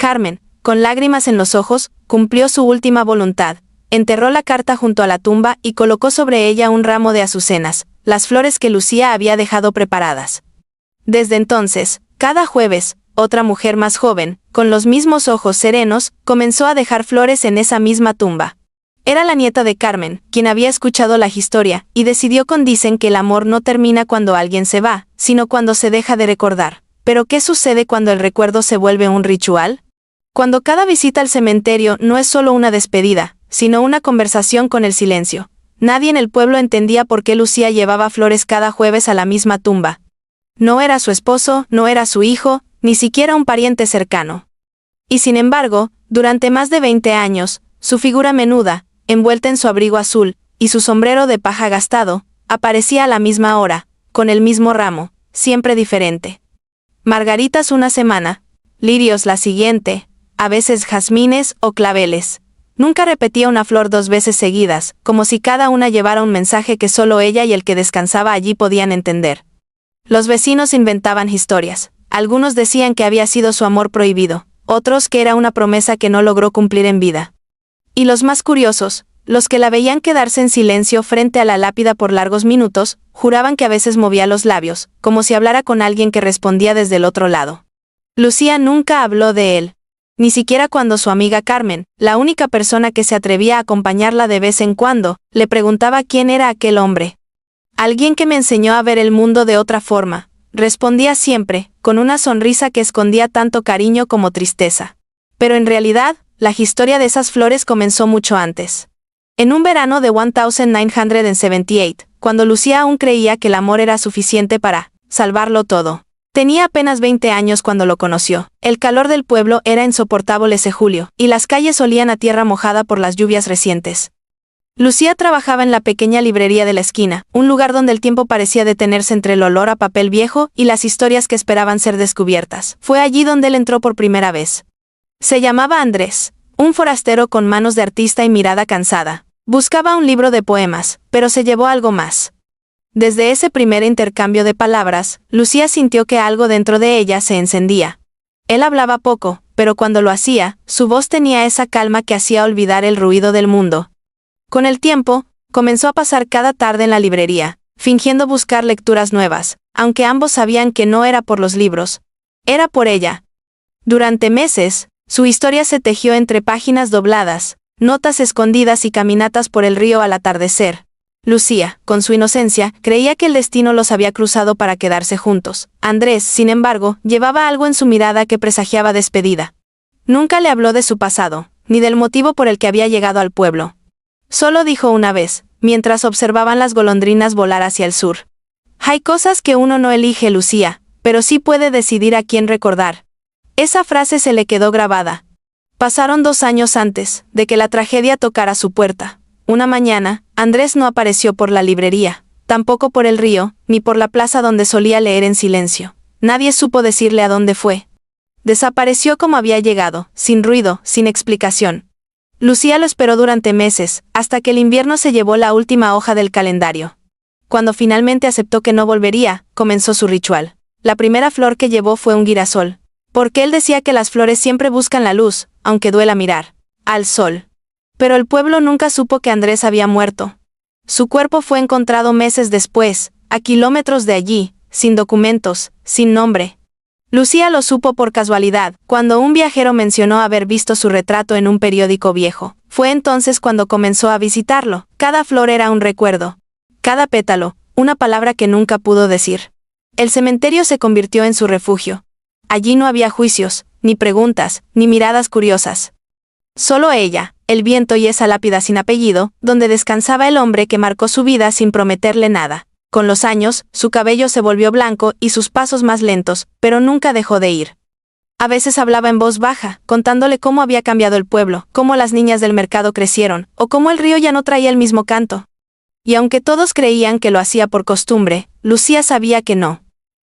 Carmen, con lágrimas en los ojos, cumplió su última voluntad. Enterró la carta junto a la tumba y colocó sobre ella un ramo de azucenas, las flores que Lucía había dejado preparadas. Desde entonces, cada jueves, otra mujer más joven, con los mismos ojos serenos, comenzó a dejar flores en esa misma tumba. Era la nieta de Carmen, quien había escuchado la historia, y decidió con dicen que el amor no termina cuando alguien se va, sino cuando se deja de recordar. ¿Pero qué sucede cuando el recuerdo se vuelve un ritual? Cuando cada visita al cementerio no es solo una despedida, sino una conversación con el silencio. Nadie en el pueblo entendía por qué Lucía llevaba flores cada jueves a la misma tumba. No era su esposo, no era su hijo, ni siquiera un pariente cercano. Y sin embargo, durante más de 20 años, su figura menuda, envuelta en su abrigo azul, y su sombrero de paja gastado, aparecía a la misma hora, con el mismo ramo, siempre diferente. Margaritas una semana, lirios la siguiente, a veces jazmines o claveles. Nunca repetía una flor 2 veces seguidas, como si cada una llevara un mensaje que solo ella y el que descansaba allí podían entender. Los vecinos inventaban historias. Algunos decían que había sido su amor prohibido, otros que era una promesa que no logró cumplir en vida. Y los más curiosos, los que la veían quedarse en silencio frente a la lápida por largos minutos, juraban que a veces movía los labios, como si hablara con alguien que respondía desde el otro lado. Lucía nunca habló de él. Ni siquiera cuando su amiga Carmen, la única persona que se atrevía a acompañarla de vez en cuando, le preguntaba quién era aquel hombre. Alguien que me enseñó a ver el mundo de otra forma, respondía siempre, con una sonrisa que escondía tanto cariño como tristeza. Pero en realidad, la historia de esas flores comenzó mucho antes. En un verano de 1978, cuando Lucía aún creía que el amor era suficiente para salvarlo todo. Tenía apenas 20 años cuando lo conoció. El calor del pueblo era insoportable ese julio, y las calles olían a tierra mojada por las lluvias recientes. Lucía trabajaba en la pequeña librería de la esquina, un lugar donde el tiempo parecía detenerse entre el olor a papel viejo y las historias que esperaban ser descubiertas. Fue allí donde él entró por primera vez. Se llamaba Andrés, un forastero con manos de artista y mirada cansada. Buscaba un libro de poemas, pero se llevó algo más. Desde ese primer intercambio de palabras, Lucía sintió que algo dentro de ella se encendía. Él hablaba poco, pero cuando lo hacía, su voz tenía esa calma que hacía olvidar el ruido del mundo. Con el tiempo, comenzó a pasar cada tarde en la librería, fingiendo buscar lecturas nuevas, aunque ambos sabían que no era por los libros. Era por ella. Durante meses, su historia se tejió entre páginas dobladas, notas escondidas y caminatas por el río al atardecer. Lucía, con su inocencia, creía que el destino los había cruzado para quedarse juntos. Andrés, sin embargo, llevaba algo en su mirada que presagiaba despedida. Nunca le habló de su pasado, ni del motivo por el que había llegado al pueblo. Solo dijo una vez, mientras observaban las golondrinas volar hacia el sur. Hay cosas que uno no elige, Lucía, pero sí puede decidir a quién recordar. Esa frase se le quedó grabada. Pasaron 2 años antes de que la tragedia tocara su puerta. Una mañana, Andrés no apareció por la librería, tampoco por el río, ni por la plaza donde solía leer en silencio. Nadie supo decirle a dónde fue. Desapareció como había llegado, sin ruido, sin explicación. Lucía lo esperó durante meses, hasta que el invierno se llevó la última hoja del calendario. Cuando finalmente aceptó que no volvería, comenzó su ritual. La primera flor que llevó fue un girasol, porque él decía que las flores siempre buscan la luz, aunque duela mirar al sol. Pero el pueblo nunca supo que Andrés había muerto. Su cuerpo fue encontrado meses después, a kilómetros de allí, sin documentos, sin nombre. Lucía lo supo por casualidad, cuando un viajero mencionó haber visto su retrato en un periódico viejo. Fue entonces cuando comenzó a visitarlo. Cada flor era un recuerdo. Cada pétalo, una palabra que nunca pudo decir. El cementerio se convirtió en su refugio. Allí no había juicios, ni preguntas, ni miradas curiosas. Solo ella, el viento y esa lápida sin apellido, donde descansaba el hombre que marcó su vida sin prometerle nada. Con los años, su cabello se volvió blanco y sus pasos más lentos, pero nunca dejó de ir. A veces hablaba en voz baja, contándole cómo había cambiado el pueblo, cómo las niñas del mercado crecieron, o cómo el río ya no traía el mismo canto. Y aunque todos creían que lo hacía por costumbre, Lucía sabía que no.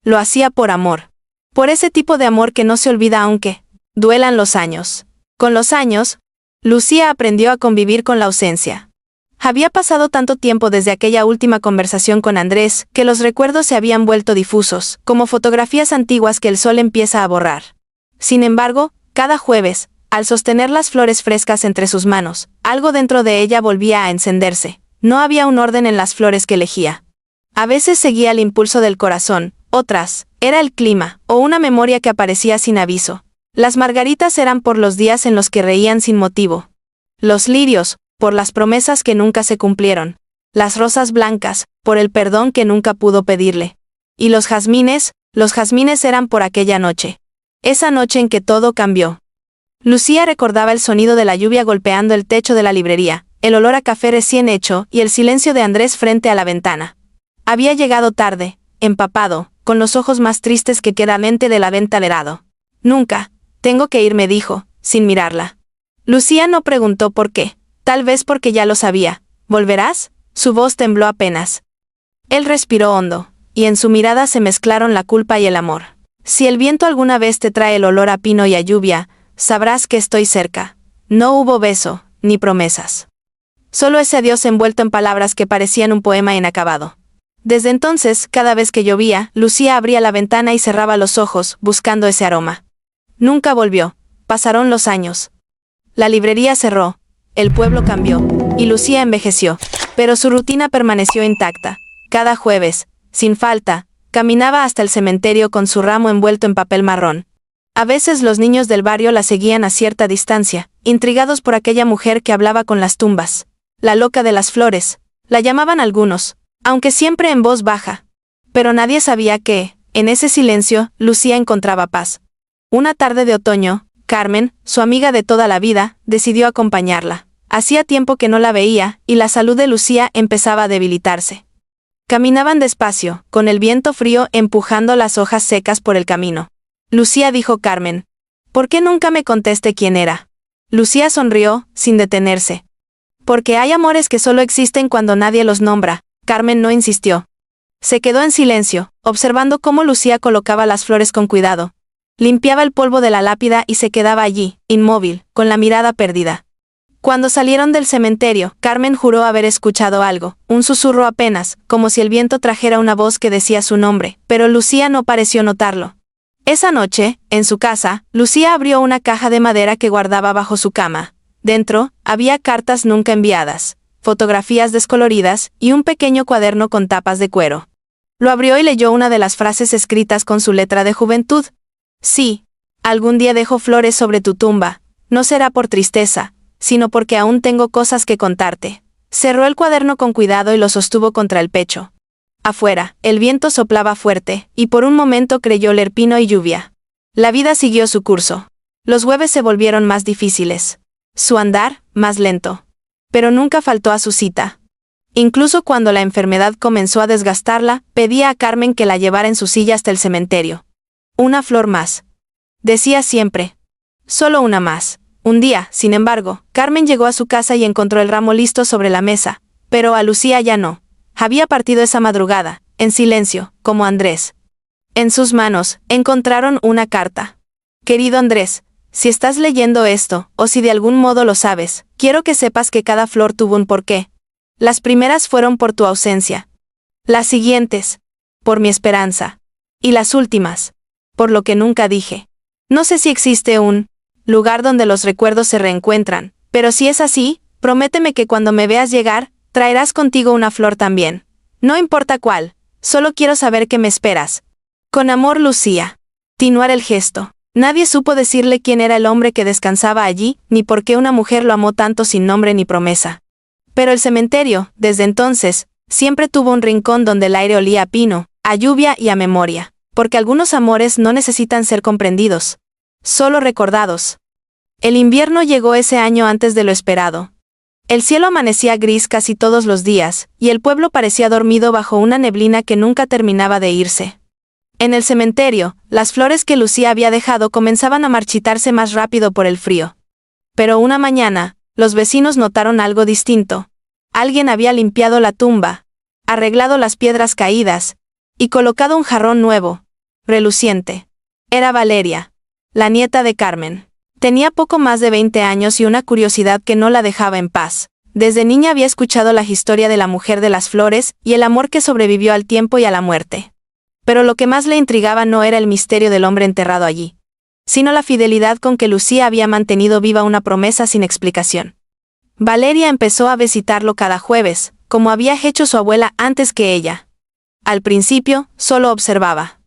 Lo hacía por amor. Por ese tipo de amor que no se olvida aunque duelan los años. Con los años, Lucía aprendió a convivir con la ausencia. Había pasado tanto tiempo desde aquella última conversación con Andrés, que los recuerdos se habían vuelto difusos, como fotografías antiguas que el sol empieza a borrar. Sin embargo, Cada jueves, al sostener las flores frescas entre sus manos, algo dentro de ella volvía a encenderse. No había un orden en las flores que elegía. A veces seguía el impulso del corazón, otras, era el clima, o una memoria que aparecía sin aviso. Las margaritas eran por los días en los que reían sin motivo. Los lirios, por las promesas que nunca se cumplieron. Las rosas blancas, por el perdón que nunca pudo pedirle. Y los jazmines eran por aquella noche. Esa noche en que todo cambió. Lucía recordaba el sonido de la lluvia golpeando el techo de la librería, el olor a café recién hecho y el silencio de Andrés frente a la ventana. Había llegado tarde, empapado, con los ojos más tristes que queda mente del aventarerado. Nunca, tengo que irme, dijo, sin mirarla. Lucía no preguntó por qué, tal vez porque ya lo sabía. ¿Volverás? Su voz tembló apenas. Él respiró hondo, y en su mirada se mezclaron la culpa y el amor. Si el viento alguna vez te trae el olor a pino y a lluvia, sabrás que estoy cerca. No hubo beso, ni promesas. Solo ese adiós envuelto en palabras que parecían un poema inacabado. Desde entonces, cada vez que llovía, Lucía abría la ventana y cerraba los ojos, buscando ese aroma. Nunca volvió. Pasaron los años. La librería cerró, el pueblo cambió, y Lucía envejeció, pero su rutina permaneció intacta. Cada jueves, sin falta, caminaba hasta el cementerio con su ramo envuelto en papel marrón. A veces los niños del barrio la seguían a cierta distancia, intrigados por aquella mujer que hablaba con las tumbas. La loca de las flores, la llamaban algunos, aunque siempre en voz baja. Pero nadie sabía que, en ese silencio, Lucía encontraba paz. Una tarde de otoño, Carmen, su amiga de toda la vida, decidió acompañarla. Hacía tiempo que no la veía, y la salud de Lucía empezaba a debilitarse. Caminaban despacio, con el viento frío empujando las hojas secas por el camino. Lucía, dijo Carmen. ¿Por qué nunca me contaste quién era? Lucía sonrió, sin detenerse. Porque hay amores que solo existen cuando nadie los nombra. Carmen no insistió. Se quedó en silencio, observando cómo Lucía colocaba las flores con cuidado. Limpiaba el polvo de la lápida y se quedaba allí, inmóvil, con la mirada perdida. Cuando salieron del cementerio, Carmen juró haber escuchado algo, un susurro apenas, como si el viento trajera una voz que decía su nombre, pero Lucía no pareció notarlo. Esa noche, en su casa, Lucía abrió una caja de madera que guardaba bajo su cama. Dentro, había cartas nunca enviadas, fotografías descoloridas y un pequeño cuaderno con tapas de cuero. Lo abrió y leyó una de las frases escritas con su letra de juventud. Sí, algún día dejo flores sobre tu tumba, no será por tristeza, sino porque aún tengo cosas que contarte. Cerró el cuaderno con cuidado y lo sostuvo contra el pecho. Afuera, el viento soplaba fuerte, y por un momento creyó leer pino y lluvia. La vida siguió su curso. Los jueves se volvieron más difíciles. Su andar, más lento. Pero nunca faltó a su cita. Incluso cuando la enfermedad comenzó a desgastarla, pedía a Carmen que la llevara en su silla hasta el cementerio. Una flor más. Decía siempre. Solo una más. Un día, sin embargo, Carmen llegó a su casa y encontró el ramo listo sobre la mesa, pero a Lucía ya no. Había partido esa madrugada, en silencio, como Andrés. En sus manos, encontraron una carta. Querido Andrés, si estás leyendo esto, o si de algún modo lo sabes, quiero que sepas que cada flor tuvo un porqué. Las primeras fueron por tu ausencia. Las siguientes, por mi esperanza. Y las últimas, por lo que nunca dije. No sé si existe un lugar donde los recuerdos se reencuentran, pero si es así, prométeme que cuando me veas llegar, traerás contigo una flor también. No importa cuál, solo quiero saber que me esperas. Con amor, Lucía. Continuar el gesto. Nadie supo decirle quién era el hombre que descansaba allí, ni por qué una mujer lo amó tanto sin nombre ni promesa. Pero el cementerio, desde entonces, siempre tuvo un rincón donde el aire olía a pino, a lluvia y a memoria, porque algunos amores no necesitan ser comprendidos, solo recordados. El invierno llegó ese año antes de lo esperado. El cielo amanecía gris casi todos los días, y el pueblo parecía dormido bajo una neblina que nunca terminaba de irse. En el cementerio, las flores que Lucía había dejado comenzaban a marchitarse más rápido por el frío. Pero una mañana, los vecinos notaron algo distinto. Alguien había limpiado la tumba, arreglado las piedras caídas, y colocado un jarrón nuevo, reluciente. Era Valeria, la nieta de Carmen. Tenía poco más de 20 años y una curiosidad que no la dejaba en paz. Desde niña había escuchado la historia de la mujer de las flores y el amor que sobrevivió al tiempo y a la muerte. Pero lo que más le intrigaba no era el misterio del hombre enterrado allí. sino la fidelidad con que Lucía había mantenido viva una promesa sin explicación. Valeria empezó a visitarlo cada jueves, como había hecho su abuela antes que ella. Al principio, solo observaba.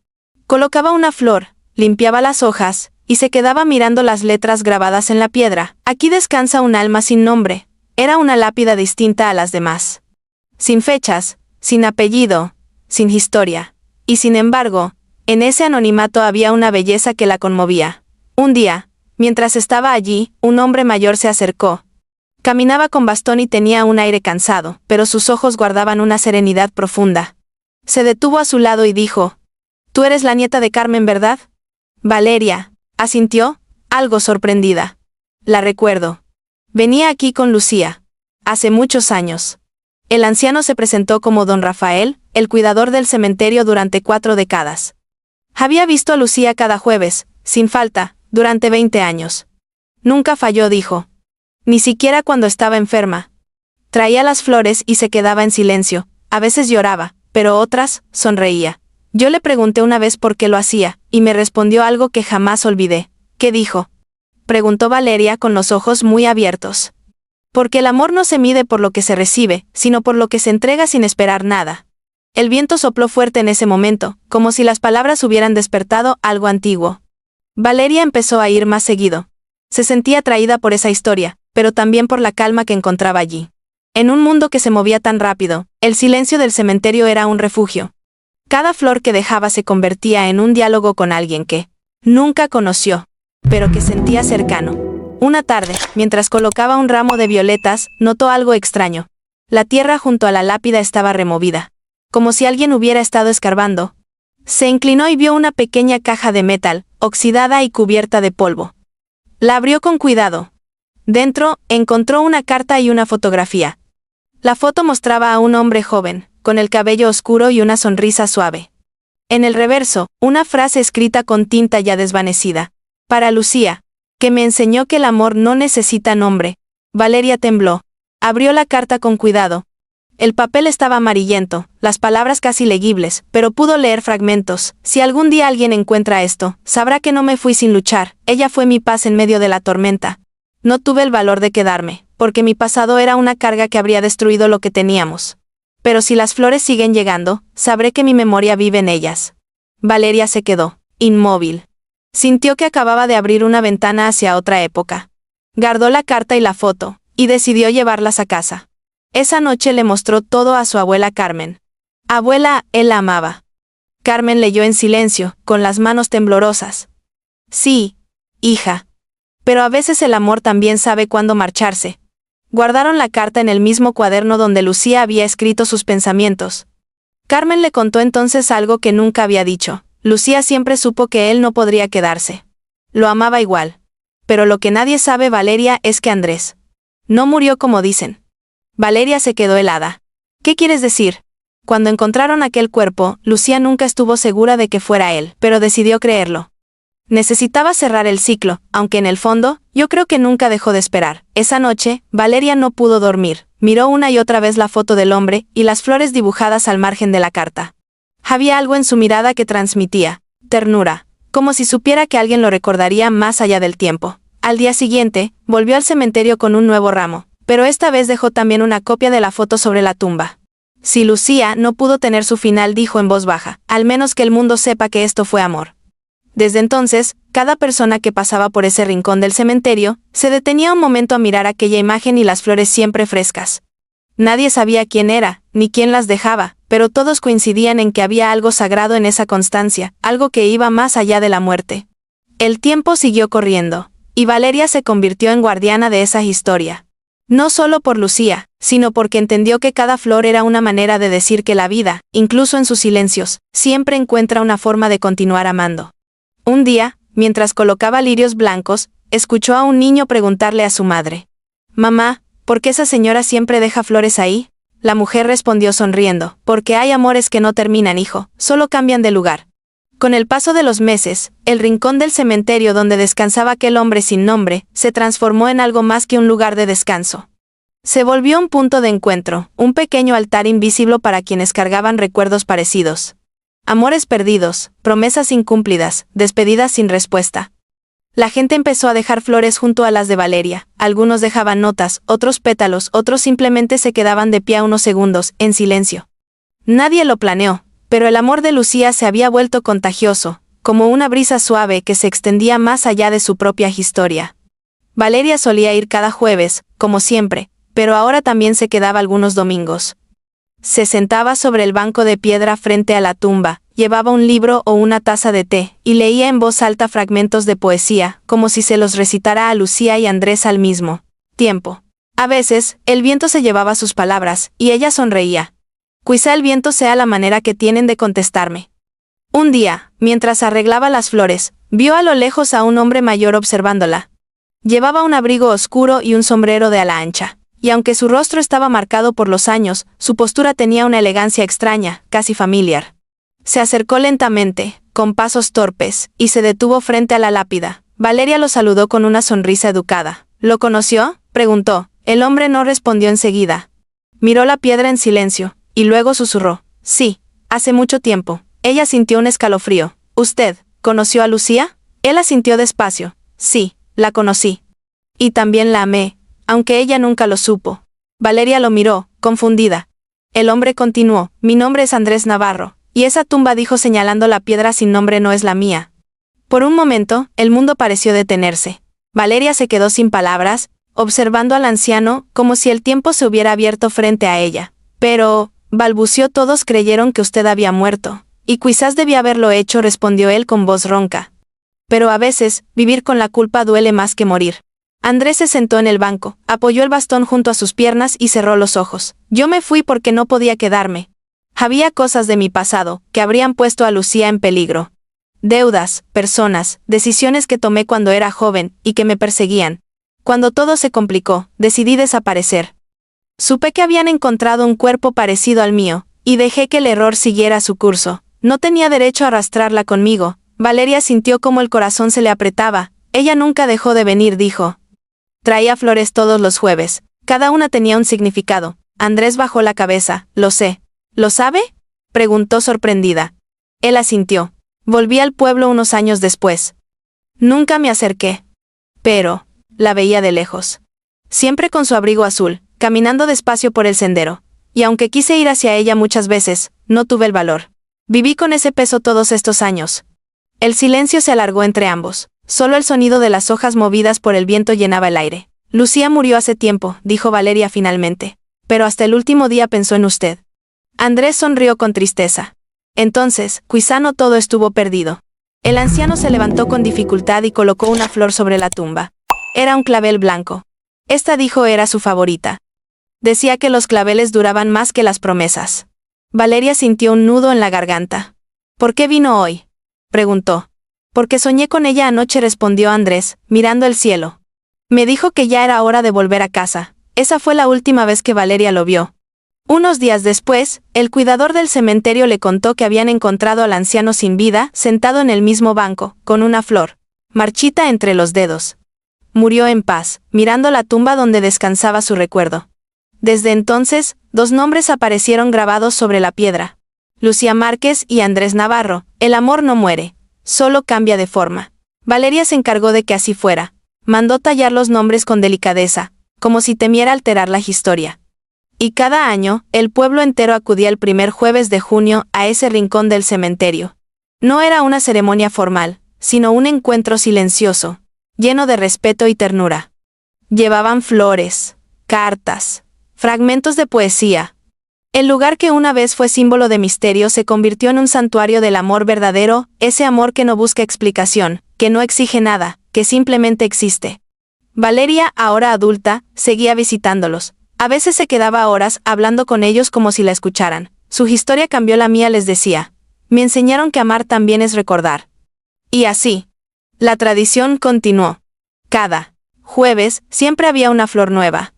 Colocaba una flor, limpiaba las hojas, y se quedaba mirando las letras grabadas en la piedra. Aquí descansa un alma sin nombre. Era una lápida distinta a las demás. Sin fechas, sin apellido, sin historia. Y sin embargo, en ese anonimato había una belleza que la conmovía. Un día, mientras estaba allí, un hombre mayor se acercó. Caminaba con bastón y tenía un aire cansado, pero sus ojos guardaban una serenidad profunda. Se detuvo a su lado y dijo: «Tú eres la nieta de Carmen, ¿verdad?» Valeria asintió, algo sorprendida. «La recuerdo. Venía aquí con Lucía. Hace muchos años». El anciano se presentó como don Rafael, el cuidador del cementerio durante 4 décadas. Había visto a Lucía cada jueves, sin falta, durante 20 años. Nunca falló, dijo. Ni siquiera cuando estaba enferma. Traía las flores y se quedaba en silencio. A veces lloraba, pero otras, sonreía. Yo le pregunté una vez por qué lo hacía, y me respondió algo que jamás olvidé. ¿Qué dijo?, preguntó Valeria con los ojos muy abiertos. Porque el amor no se mide por lo que se recibe, sino por lo que se entrega sin esperar nada. El viento sopló fuerte en ese momento, como si las palabras hubieran despertado algo antiguo. Valeria empezó a ir más seguido. Se sentía atraída por esa historia, pero también por la calma que encontraba allí. En un mundo que se movía tan rápido, el silencio del cementerio era un refugio. Cada flor que dejaba se convertía en un diálogo con alguien que nunca conoció, pero que sentía cercano. Una tarde, mientras colocaba un ramo de violetas, notó algo extraño. La tierra junto a la lápida estaba removida, como si alguien hubiera estado escarbando. Se inclinó y vio una pequeña caja de metal, oxidada y cubierta de polvo. La abrió con cuidado. Dentro, encontró una carta y una fotografía. La foto mostraba a un hombre joven, con el cabello oscuro y una sonrisa suave. En el reverso, una frase escrita con tinta ya desvanecida. Para Lucía, que me enseñó que el amor no necesita nombre. Valeria tembló. Abrió la carta con cuidado. El papel estaba amarillento, las palabras casi legibles, pero pudo leer fragmentos. Si algún día alguien encuentra esto, sabrá que no me fui sin luchar. Ella fue mi paz en medio de la tormenta. No tuve el valor de quedarme, porque mi pasado era una carga que habría destruido lo que teníamos. Pero si las flores siguen llegando, sabré que mi memoria vive en ellas. Valeria se quedó, inmóvil. Sintió que acababa de abrir una ventana hacia otra época. Guardó la carta y la foto, y decidió llevarlas a casa. Esa noche le mostró todo a su abuela Carmen. Abuela, él la amaba. Carmen leyó en silencio, con las manos temblorosas. Sí, hija. Pero a veces el amor también sabe cuándo marcharse. Guardaron la carta en el mismo cuaderno donde Lucía había escrito sus pensamientos. Carmen le contó entonces algo que nunca había dicho. Lucía siempre supo que él no podría quedarse. Lo amaba igual. Pero lo que nadie sabe, Valeria, es que Andrés no murió como dicen. Valeria se quedó helada. ¿Qué quieres decir? Cuando encontraron aquel cuerpo, Lucía nunca estuvo segura de que fuera él, pero decidió creerlo. Necesitaba cerrar el ciclo, aunque en el fondo, yo creo que nunca dejó de esperar. Esa noche, Valeria no pudo dormir. Miró una y otra vez la foto del hombre y las flores dibujadas al margen de la carta. Había algo en su mirada que transmitía ternura, como si supiera que alguien lo recordaría más allá del tiempo. Al día siguiente, volvió al cementerio con un nuevo ramo, pero esta vez dejó también una copia de la foto sobre la tumba. Si Lucía no pudo tener su final, dijo en voz baja, al menos que el mundo sepa que esto fue amor. Desde entonces, cada persona que pasaba por ese rincón del cementerio, se detenía un momento a mirar aquella imagen y las flores siempre frescas. Nadie sabía quién era, ni quién las dejaba, pero todos coincidían en que había algo sagrado en esa constancia, algo que iba más allá de la muerte. El tiempo siguió corriendo, y Valeria se convirtió en guardiana de esa historia. No solo por Lucía, sino porque entendió que cada flor era una manera de decir que la vida, incluso en sus silencios, siempre encuentra una forma de continuar amando. Un día, mientras colocaba lirios blancos, escuchó a un niño preguntarle a su madre: «Mamá, ¿por qué esa señora siempre deja flores ahí?». La mujer respondió sonriendo: «Porque hay amores que no terminan, hijo, solo cambian de lugar». Con el paso de los meses, el rincón del cementerio donde descansaba aquel hombre sin nombre, se transformó en algo más que un lugar de descanso. Se volvió un punto de encuentro, un pequeño altar invisible para quienes cargaban recuerdos parecidos. Amores perdidos, promesas incumplidas, despedidas sin respuesta. La gente empezó a dejar flores junto a las de Valeria, algunos dejaban notas, otros pétalos, otros simplemente se quedaban de pie unos segundos, en silencio. Nadie lo planeó, pero el amor de Lucía se había vuelto contagioso, como una brisa suave que se extendía más allá de su propia historia. Valeria solía ir cada jueves, como siempre, pero ahora también se quedaba algunos domingos. Se sentaba sobre el banco de piedra frente a la tumba, llevaba un libro o una taza de té, y leía en voz alta fragmentos de poesía, como si se los recitara a Lucía y Andrés al mismo tiempo. A veces, el viento se llevaba sus palabras, y ella sonreía. Quizá el viento sea la manera que tienen de contestarme. Un día, mientras arreglaba las flores, vio a lo lejos a un hombre mayor observándola. Llevaba un abrigo oscuro y un sombrero de ala ancha, y aunque su rostro estaba marcado por los años, su postura tenía una elegancia extraña, casi familiar. Se acercó lentamente, con pasos torpes, y se detuvo frente a la lápida. Valeria lo saludó con una sonrisa educada. ¿Lo conoció?, preguntó. El hombre no respondió enseguida. Miró la piedra en silencio, y luego susurró. Sí, hace mucho tiempo. Ella sintió un escalofrío. ¿Usted conoció a Lucía? Él asintió despacio. Sí, la conocí. Y también la amé, aunque ella nunca lo supo. Valeria lo miró, confundida. El hombre continuó. Mi nombre es Andrés Navarro. Y esa tumba, dijo señalando la piedra sin nombre, no es la mía. Por un momento, el mundo pareció detenerse. Valeria se quedó sin palabras, observando al anciano, como si el tiempo se hubiera abierto frente a ella. Pero, balbució, todos creyeron que usted había muerto. Y quizás debía haberlo hecho, respondió él con voz ronca. Pero a veces, vivir con la culpa duele más que morir. Andrés se sentó en el banco, apoyó el bastón junto a sus piernas y cerró los ojos. Yo me fui porque no podía quedarme. Había cosas de mi pasado que habrían puesto a Lucía en peligro. Deudas, personas, decisiones que tomé cuando era joven y que me perseguían. Cuando todo se complicó, decidí desaparecer. Supe que habían encontrado un cuerpo parecido al mío, y dejé que el error siguiera su curso. No tenía derecho a arrastrarla conmigo. Valeria sintió como el corazón se le apretaba. Ella nunca dejó de venir, dijo. Traía flores todos los jueves. Cada una tenía un significado. Andrés bajó la cabeza. Lo sé. ¿Lo sabe?, preguntó sorprendida. Él asintió. Volví al pueblo unos años después. Nunca me acerqué. Pero, la veía de lejos. Siempre con su abrigo azul, caminando despacio por el sendero. Y aunque quise ir hacia ella muchas veces, no tuve el valor. Viví con ese peso todos estos años. El silencio se alargó entre ambos. Solo el sonido de las hojas movidas por el viento llenaba el aire. Lucía murió hace tiempo, dijo Valeria finalmente. Pero hasta el último día pensó en usted. Andrés sonrió con tristeza. Entonces, quizá no todo estuvo perdido. El anciano se levantó con dificultad y colocó una flor sobre la tumba. Era un clavel blanco. Esta, dijo, era su favorita. Decía que los claveles duraban más que las promesas. Valeria sintió un nudo en la garganta. ¿Por qué vino hoy?, preguntó. Porque soñé con ella anoche, respondió Andrés, mirando el cielo. Me dijo que ya era hora de volver a casa. Esa fue la última vez que Valeria lo vio. Unos días después, el cuidador del cementerio le contó que habían encontrado al anciano sin vida, sentado en el mismo banco, con una flor marchita entre los dedos. Murió en paz, mirando la tumba donde descansaba su recuerdo. Desde entonces, dos nombres aparecieron grabados sobre la piedra. Lucía Márquez y Andrés Navarro. El amor no muere, solo cambia de forma. Valeria se encargó de que así fuera. Mandó tallar los nombres con delicadeza, como si temiera alterar la historia. Y cada año, el pueblo entero acudía el primer jueves de junio a ese rincón del cementerio. No era una ceremonia formal, sino un encuentro silencioso, lleno de respeto y ternura. Llevaban flores, cartas, fragmentos de poesía. El lugar que una vez fue símbolo de misterio se convirtió en un santuario del amor verdadero, ese amor que no busca explicación, que no exige nada, que simplemente existe. Valeria, ahora adulta, seguía visitándolos. A veces se quedaba horas hablando con ellos como si la escucharan. Su historia cambió la mía, les decía. Me enseñaron que amar también es recordar. Y así, la tradición continuó. Cada jueves siempre había una flor nueva.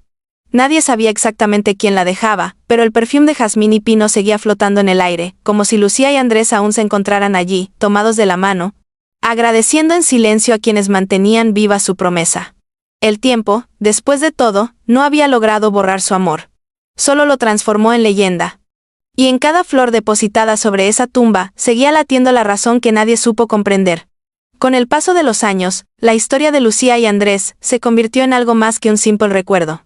Nadie sabía exactamente quién la dejaba, pero el perfume de jazmín y pino seguía flotando en el aire, como si Lucía y Andrés aún se encontraran allí, tomados de la mano, agradeciendo en silencio a quienes mantenían viva su promesa. El tiempo, después de todo, no había logrado borrar su amor. Solo lo transformó en leyenda. Y en cada flor depositada sobre esa tumba, seguía latiendo la razón que nadie supo comprender. Con el paso de los años, la historia de Lucía y Andrés se convirtió en algo más que un simple recuerdo.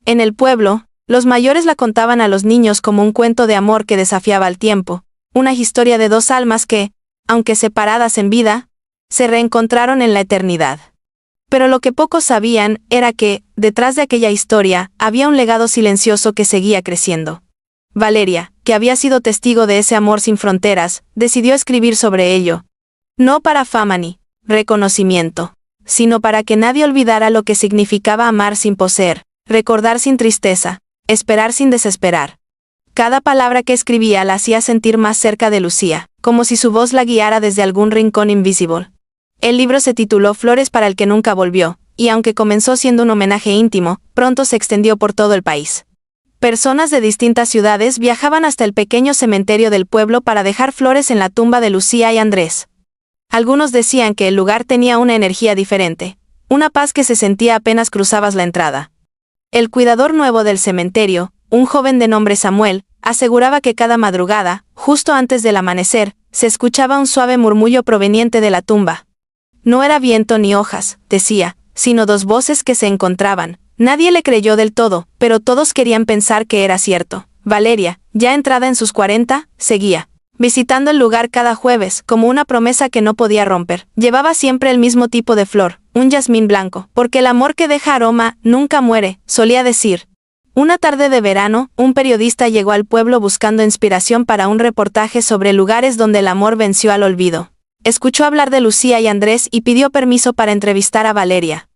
En el pueblo, los mayores la contaban a los niños como un cuento de amor que desafiaba al tiempo, una historia de dos almas que, aunque separadas en vida, se reencontraron en la eternidad. Pero lo que pocos sabían era que, detrás de aquella historia, había un legado silencioso que seguía creciendo. Valeria, que había sido testigo de ese amor sin fronteras, decidió escribir sobre ello. No para fama ni reconocimiento, sino para que nadie olvidara lo que significaba amar sin poseer, recordar sin tristeza, esperar sin desesperar. Cada palabra que escribía la hacía sentir más cerca de Lucía, como si su voz la guiara desde algún rincón invisible. El libro se tituló Flores para el que nunca volvió, y aunque comenzó siendo un homenaje íntimo, pronto se extendió por todo el país. Personas de distintas ciudades viajaban hasta el pequeño cementerio del pueblo para dejar flores en la tumba de Lucía y Andrés. Algunos decían que el lugar tenía una energía diferente, una paz que se sentía apenas cruzabas la entrada. El cuidador nuevo del cementerio, un joven de nombre Samuel, aseguraba que cada madrugada, justo antes del amanecer, se escuchaba un suave murmullo proveniente de la tumba. No era viento ni hojas, decía, sino dos voces que se encontraban. Nadie le creyó del todo, pero todos querían pensar que era cierto. Valeria, ya entrada en sus 40, seguía visitando el lugar cada jueves, como una promesa que no podía romper. Llevaba siempre el mismo tipo de flor, un jazmín blanco, porque el amor que deja aroma nunca muere, solía decir. Una tarde de verano, un periodista llegó al pueblo buscando inspiración para un reportaje sobre lugares donde el amor venció al olvido. Escuchó hablar de Lucía y Andrés y pidió permiso para entrevistar a Valeria.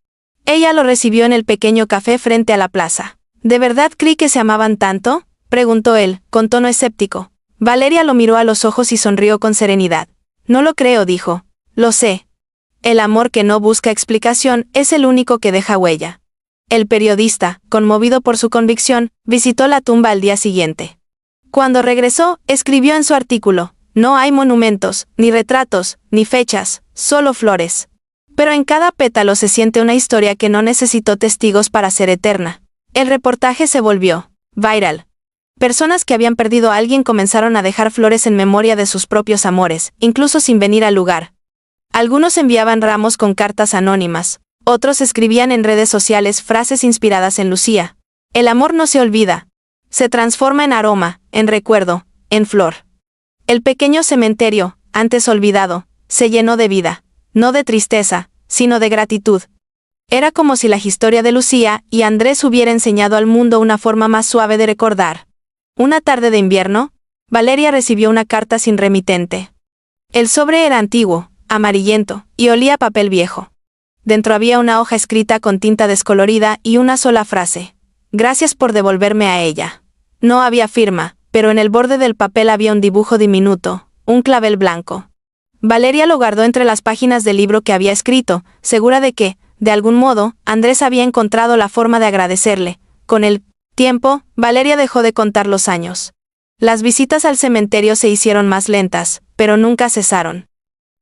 Ella lo recibió en el pequeño café frente a la plaza. ¿De verdad creí que se amaban tanto?, preguntó él, con tono escéptico. Valeria lo miró a los ojos y sonrió con serenidad. No lo creo, dijo. Lo sé. El amor que no busca explicación es el único que deja huella. El periodista, conmovido por su convicción, visitó la tumba al día siguiente. Cuando regresó, escribió en su artículo: no hay monumentos, ni retratos, ni fechas, solo flores. Pero en cada pétalo se siente una historia que no necesitó testigos para ser eterna. El reportaje se volvió viral. Personas que habían perdido a alguien comenzaron a dejar flores en memoria de sus propios amores, incluso sin venir al lugar. Algunos enviaban ramos con cartas anónimas, otros escribían en redes sociales frases inspiradas en Lucía. El amor no se olvida. Se transforma en aroma, en recuerdo, en flor. El pequeño cementerio, antes olvidado, se llenó de vida, no de tristeza, sino de gratitud. Era como si la historia de Lucía y Andrés hubiera enseñado al mundo una forma más suave de recordar. Una tarde de invierno, Valeria recibió una carta sin remitente. El sobre era antiguo, amarillento, y olía a papel viejo. Dentro había una hoja escrita con tinta descolorida y una sola frase: gracias por devolverme a ella. No había firma, pero en el borde del papel había un dibujo diminuto, un clavel blanco. Valeria lo guardó entre las páginas del libro que había escrito, segura de que, de algún modo, Andrés había encontrado la forma de agradecerle. Con el tiempo, Valeria dejó de contar los años. Las visitas al cementerio se hicieron más lentas, pero nunca cesaron.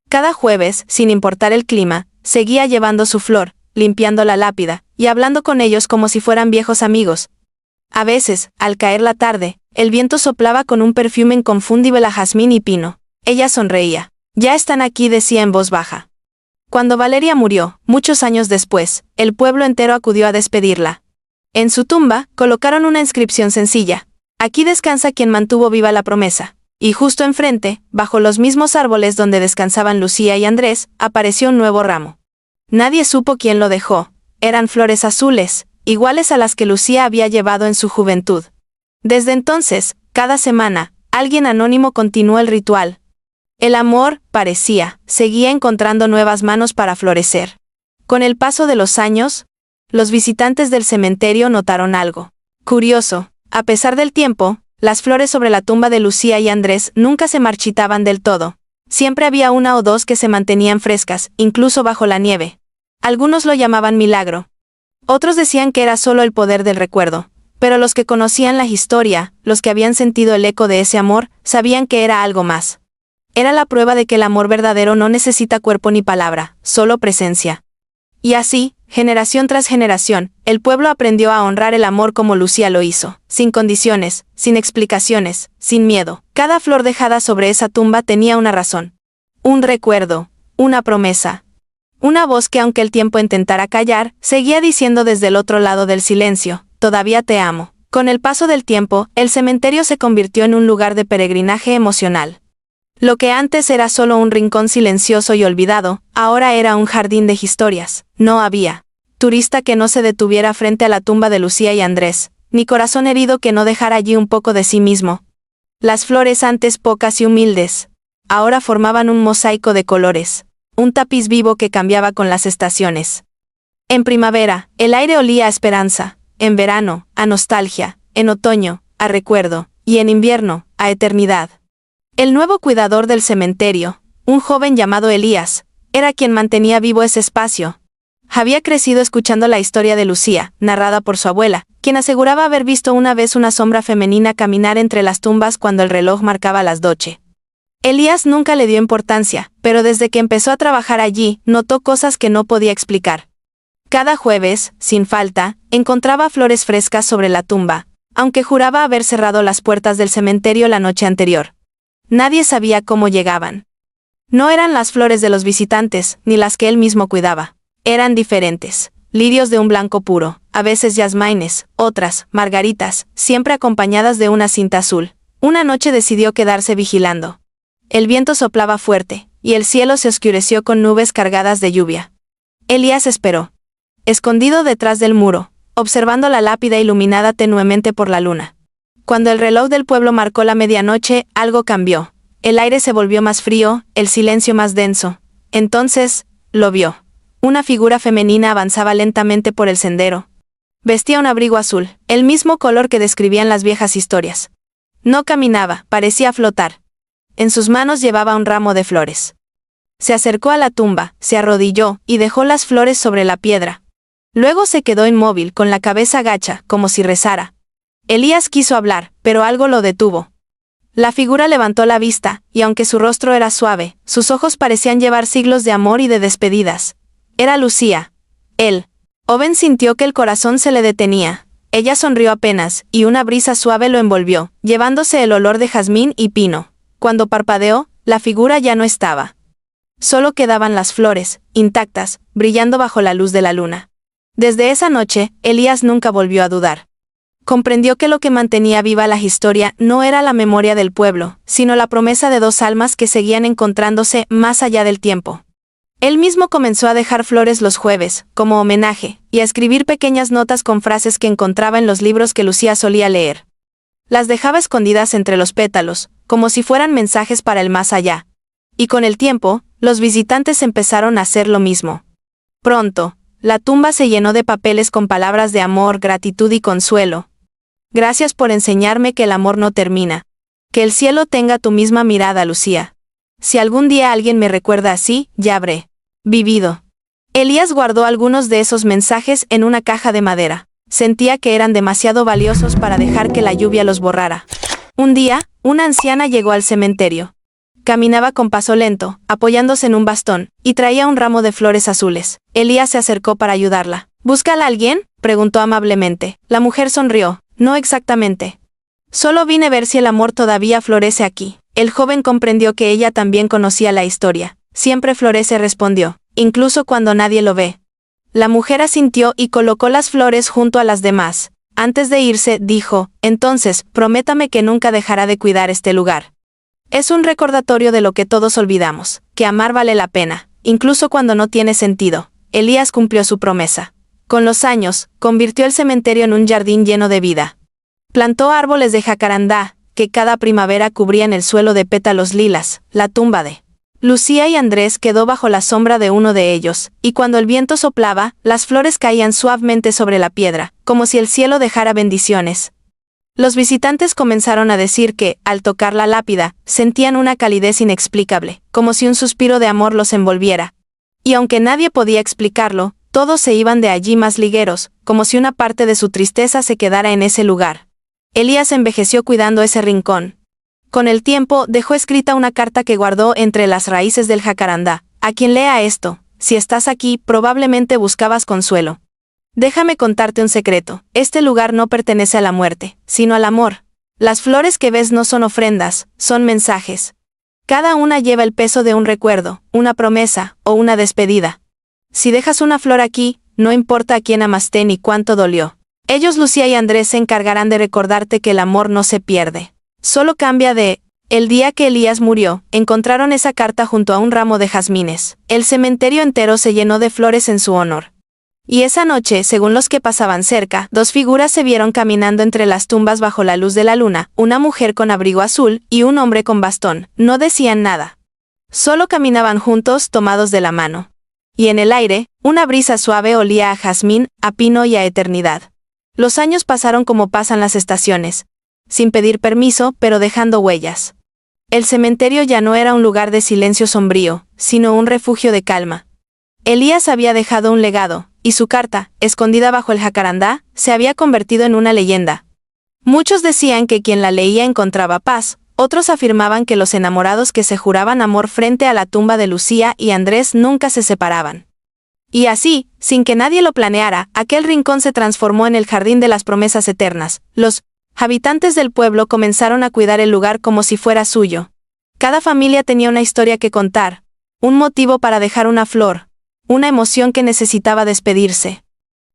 Cada jueves, sin importar el clima, seguía llevando su flor, limpiando la lápida, y hablando con ellos como si fueran viejos amigos. A veces, al caer la tarde, el viento soplaba con un perfume inconfundible a jazmín y pino. Ella sonreía. Ya están aquí, decía en voz baja. Cuando Valeria murió, muchos años después, el pueblo entero acudió a despedirla. En su tumba, colocaron una inscripción sencilla: aquí descansa quien mantuvo viva la promesa. Y justo enfrente, bajo los mismos árboles donde descansaban Lucía y Andrés, apareció un nuevo ramo. Nadie supo quién lo dejó. Eran flores azules, iguales a las que Lucía había llevado en su juventud. Desde entonces, cada semana, alguien anónimo continuó el ritual. El amor, parecía, seguía encontrando nuevas manos para florecer. Con el paso de los años, los visitantes del cementerio notaron algo curioso. A pesar del tiempo, las flores sobre la tumba de Lucía y Andrés nunca se marchitaban del todo. Siempre había una o dos que se mantenían frescas, incluso bajo la nieve. Algunos lo llamaban milagro. Otros decían que era solo el poder del recuerdo. Pero los que conocían la historia, los que habían sentido el eco de ese amor, sabían que era algo más. Era la prueba de que el amor verdadero no necesita cuerpo ni palabra, solo presencia. Y así, generación tras generación, el pueblo aprendió a honrar el amor como Lucía lo hizo, sin condiciones, sin explicaciones, sin miedo. Cada flor dejada sobre esa tumba tenía una razón. Un recuerdo, Una promesa. Una voz que, aunque el tiempo intentara callar, seguía diciendo desde el otro lado del silencio: todavía te amo. Con el paso del tiempo, el cementerio se convirtió en un lugar de peregrinaje emocional. Lo que antes era solo un rincón silencioso y olvidado, ahora era un jardín de historias. No había turista que no se detuviera frente a la tumba de Lucía y Andrés, ni corazón herido que no dejara allí un poco de sí mismo. Las flores, antes pocas y humildes, ahora formaban un mosaico de colores, un tapiz vivo que cambiaba con las estaciones. En primavera, el aire olía a esperanza; en verano, a nostalgia; en otoño, a recuerdo; y en invierno, a eternidad. El nuevo cuidador del cementerio, un joven llamado Elías, era quien mantenía vivo ese espacio. Había crecido escuchando la historia de Lucía, narrada por su abuela, quien aseguraba haber visto una vez una sombra femenina caminar entre las tumbas cuando el reloj marcaba las 12. Elías nunca le dio importancia, pero desde que empezó a trabajar allí, notó cosas que no podía explicar. Cada jueves, sin falta, encontraba flores frescas sobre la tumba, aunque juraba haber cerrado las puertas del cementerio la noche anterior. Nadie sabía cómo llegaban. No eran las flores de los visitantes, ni las que él mismo cuidaba. Eran diferentes: lirios de un blanco puro, a veces jazmines, otras, margaritas, siempre acompañadas de una cinta azul. Una noche decidió quedarse vigilando. El viento soplaba fuerte, y el cielo se oscureció con nubes cargadas de lluvia. Elías esperó, escondido detrás del muro, observando la lápida iluminada tenuemente por la luna. Cuando el reloj del pueblo marcó la medianoche, algo cambió. El aire se volvió más frío, el silencio más denso. Entonces, lo vio. Una figura femenina avanzaba lentamente por el sendero. Vestía un abrigo azul, el mismo color que describían las viejas historias. No caminaba, parecía flotar. En sus manos llevaba un ramo de flores. Se acercó a la tumba, se arrodilló, y dejó las flores sobre la piedra. Luego se quedó inmóvil, con la cabeza gacha, como si rezara. Elías quiso hablar, pero algo lo detuvo. La figura levantó la vista, y aunque su rostro era suave, sus ojos parecían llevar siglos de amor y de despedidas. Era Lucía. Él. Owen sintió que el corazón se le detenía. Ella sonrió apenas, y una brisa suave lo envolvió, llevándose el olor de jazmín y pino. Cuando parpadeó, la figura ya no estaba. Solo quedaban las flores, intactas, brillando bajo la luz de la luna. Desde esa noche, Elías nunca volvió a dudar. Comprendió que lo que mantenía viva la historia no era la memoria del pueblo, sino la promesa de dos almas que seguían encontrándose más allá del tiempo. Él mismo comenzó a dejar flores los jueves, como homenaje, y a escribir pequeñas notas con frases que encontraba en los libros que Lucía solía leer. Las dejaba escondidas entre los pétalos, como si fueran mensajes para el más allá. Y con el tiempo, los visitantes empezaron a hacer lo mismo. Pronto, la tumba se llenó de papeles con palabras de amor, gratitud y consuelo. Gracias por enseñarme que el amor no termina. Que el cielo tenga tu misma mirada, Lucía. Si algún día alguien me recuerda así, ya habré vivido. Elías guardó algunos de esos mensajes en una caja de madera. Sentía que eran demasiado valiosos para dejar que la lluvia los borrara. Un día, una anciana llegó al cementerio. Caminaba con paso lento, apoyándose en un bastón, y traía un ramo de flores azules. Elías se acercó para ayudarla. ¿Busca a alguien?, preguntó amablemente. La mujer sonrió. No exactamente. Solo vine a ver si el amor todavía florece aquí. El joven comprendió que ella también conocía la historia. Siempre florece, respondió, incluso cuando nadie lo ve. La mujer asintió y colocó las flores junto a las demás. Antes de irse, dijo, entonces, prométame que nunca dejará de cuidar este lugar. Es un recordatorio de lo que todos olvidamos, que amar vale la pena, incluso cuando no tiene sentido. Elías cumplió su promesa. Con los años, convirtió el cementerio en un jardín lleno de vida. Plantó árboles de jacarandá, que cada primavera cubrían el suelo de pétalos lilas. La tumba de Lucía y Andrés quedó bajo la sombra de uno de ellos, y cuando el viento soplaba, las flores caían suavemente sobre la piedra, como si el cielo dejara bendiciones. Los visitantes comenzaron a decir que, al tocar la lápida, sentían una calidez inexplicable, como si un suspiro de amor los envolviera. Y aunque nadie podía explicarlo, todos se iban de allí más ligueros, como si una parte de su tristeza se quedara en ese lugar. Elías envejeció cuidando ese rincón. Con el tiempo, dejó escrita una carta que guardó entre las raíces del jacarandá. A quien lea esto, si estás aquí, probablemente buscabas consuelo. Déjame contarte un secreto. Este lugar no pertenece a la muerte, sino al amor. Las flores que ves no son ofrendas, son mensajes. Cada una lleva el peso de un recuerdo, una promesa o una despedida. Si dejas una flor aquí, no importa a quién amaste ni cuánto dolió. Ellos, Lucía y Andrés, se encargarán de recordarte que el amor no se pierde. Solo cambia de... El día que Elías murió, encontraron esa carta junto a un ramo de jazmines. El cementerio entero se llenó de flores en su honor. Y esa noche, según los que pasaban cerca, dos figuras se vieron caminando entre las tumbas bajo la luz de la luna, una mujer con abrigo azul y un hombre con bastón. No decían nada. Solo caminaban juntos, tomados de la mano. Y en el aire, una brisa suave olía a jazmín, a pino y a eternidad. Los años pasaron como pasan las estaciones, sin pedir permiso, pero dejando huellas. El cementerio ya no era un lugar de silencio sombrío, sino un refugio de calma. Elías había dejado un legado, y su carta, escondida bajo el jacarandá, se había convertido en una leyenda. Muchos decían que quien la leía encontraba paz, otros afirmaban que los enamorados que se juraban amor frente a la tumba de Lucía y Andrés nunca se separaban. Y así, sin que nadie lo planeara, aquel rincón se transformó en el jardín de las promesas eternas. Los habitantes del pueblo comenzaron a cuidar el lugar como si fuera suyo. Cada familia tenía una historia que contar, un motivo para dejar una flor, una emoción que necesitaba despedirse.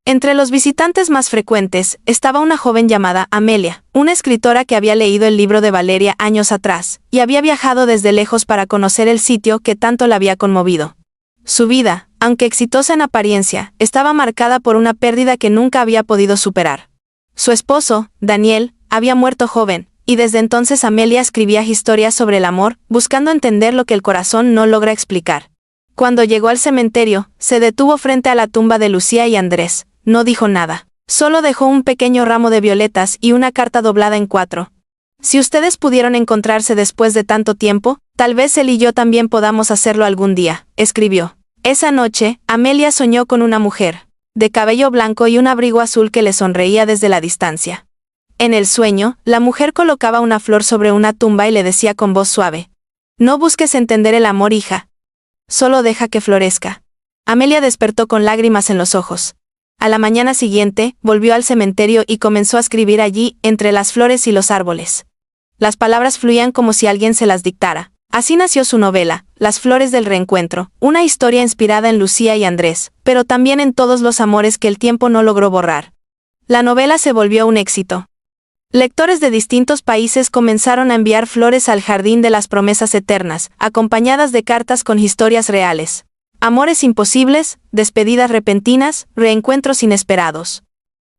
Entre los visitantes más frecuentes estaba una joven llamada Amelia, una escritora que había leído el libro de Valeria años atrás, y había viajado desde lejos para conocer el sitio que tanto la había conmovido. Su vida, aunque exitosa en apariencia, estaba marcada por una pérdida que nunca había podido superar. Su esposo, Daniel, había muerto joven, y desde entonces Amelia escribía historias sobre el amor, buscando entender lo que el corazón no logra explicar. Cuando llegó al cementerio, se detuvo frente a la tumba de Lucía y Andrés. No dijo nada. Solo dejó un pequeño ramo de violetas y una carta doblada en 4. Si ustedes pudieron encontrarse después de tanto tiempo, tal vez él y yo también podamos hacerlo algún día, escribió. Esa noche, Amelia soñó con una mujer, de cabello blanco y un abrigo azul que le sonreía desde la distancia. En el sueño, la mujer colocaba una flor sobre una tumba y le decía con voz suave: «No busques entender el amor, hija. Solo deja que florezca». Amelia despertó con lágrimas en los ojos. A la mañana siguiente, volvió al cementerio y comenzó a escribir allí, entre las flores y los árboles. Las palabras fluían como si alguien se las dictara. Así nació su novela, Las flores del reencuentro, una historia inspirada en Lucía y Andrés, pero también en todos los amores que el tiempo no logró borrar. La novela se volvió un éxito. Lectores de distintos países comenzaron a enviar flores al jardín de las promesas eternas, acompañadas de cartas con historias reales. Amores imposibles, despedidas repentinas, reencuentros inesperados.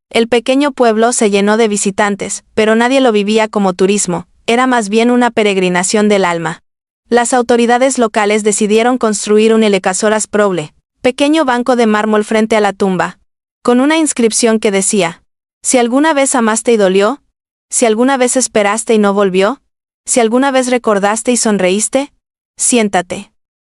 El pequeño pueblo se llenó de visitantes, pero nadie lo vivía como turismo, era más bien una peregrinación del alma. Las autoridades locales decidieron construir un elecasoras proble, pequeño banco de mármol frente a la tumba, con una inscripción que decía: «Si alguna vez amaste y dolió, si alguna vez esperaste y no volvió, si alguna vez recordaste y sonreíste, siéntate.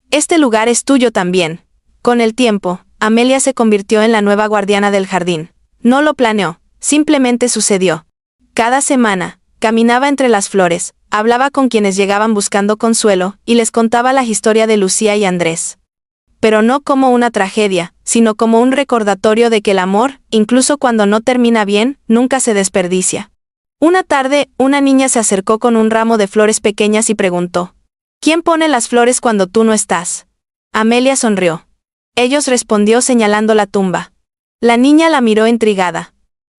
Este lugar es tuyo también». Con el tiempo, Amelia se convirtió en la nueva guardiana del jardín. No lo planeó, simplemente sucedió. Cada semana, caminaba entre las flores, hablaba con quienes llegaban buscando consuelo, y les contaba la historia de Lucía y Andrés. Pero no como una tragedia, sino como un recordatorio de que el amor, incluso cuando no termina bien, nunca se desperdicia. Una tarde, una niña se acercó con un ramo de flores pequeñas y preguntó: «¿Quién pone las flores cuando tú no estás?». Amelia sonrió. «Ellos», respondió señalando la tumba. La niña la miró intrigada.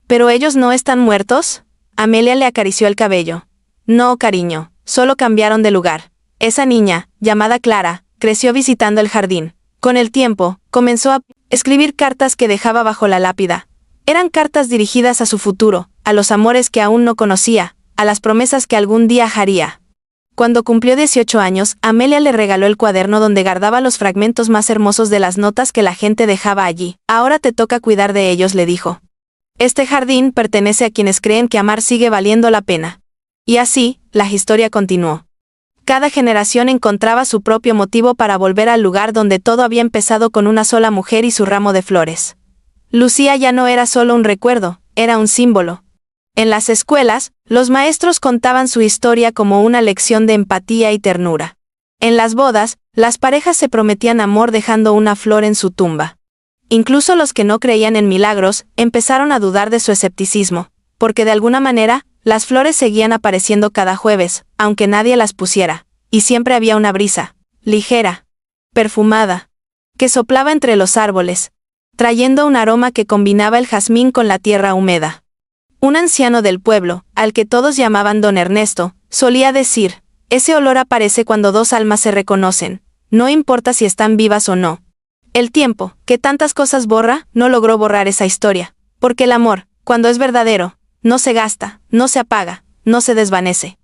«¿Pero ellos no están muertos?». Amelia le acarició el cabello. «No, cariño, solo cambiaron de lugar». Esa niña, llamada Clara, creció visitando el jardín. Con el tiempo, comenzó a escribir cartas que dejaba bajo la lápida. Eran cartas dirigidas a su futuro, a los amores que aún no conocía, a las promesas que algún día haría. Cuando cumplió 18 años, Amelia le regaló el cuaderno donde guardaba los fragmentos más hermosos de las notas que la gente dejaba allí. «Ahora te toca cuidar de ellos», le dijo. «Este jardín pertenece a quienes creen que amar sigue valiendo la pena». Y así, la historia continuó. Cada generación encontraba su propio motivo para volver al lugar donde todo había empezado con una sola mujer y su ramo de flores. Lucía ya no era solo un recuerdo, era un símbolo. En las escuelas, los maestros contaban su historia como una lección de empatía y ternura. En las bodas, las parejas se prometían amor dejando una flor en su tumba. Incluso los que no creían en milagros, empezaron a dudar de su escepticismo, porque de alguna manera, las flores seguían apareciendo cada jueves, aunque nadie las pusiera. y siempre había una brisa, ligera, perfumada, que soplaba entre los árboles, trayendo un aroma que combinaba el jazmín con la tierra húmeda. Un anciano del pueblo, al que todos llamaban don Ernesto, solía decir: ese olor aparece cuando dos almas se reconocen, no importa si están vivas o no. El tiempo, que tantas cosas borra, no logró borrar esa historia, porque el amor, cuando es verdadero, no se gasta, no se apaga, no se desvanece.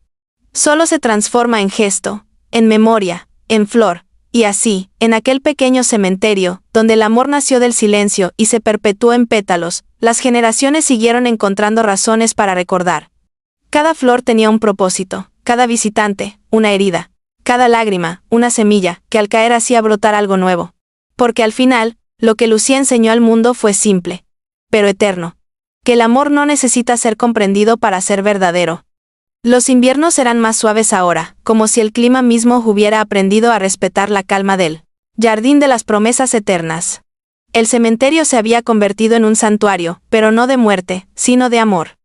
Solo se transforma en gesto, en memoria, en flor, y así, en aquel pequeño cementerio, donde el amor nació del silencio y se perpetuó en pétalos, las generaciones siguieron encontrando razones para recordar. Cada flor tenía un propósito, cada visitante, una herida, cada lágrima, una semilla, que al caer hacía brotar algo nuevo. Porque al final, lo que Lucía enseñó al mundo fue simple, pero eterno. Que el amor no necesita ser comprendido para ser verdadero. Los inviernos eran más suaves ahora, como si el clima mismo hubiera aprendido a respetar la calma del jardín de las promesas eternas. El cementerio se había convertido en un santuario, pero no de muerte, sino de amor.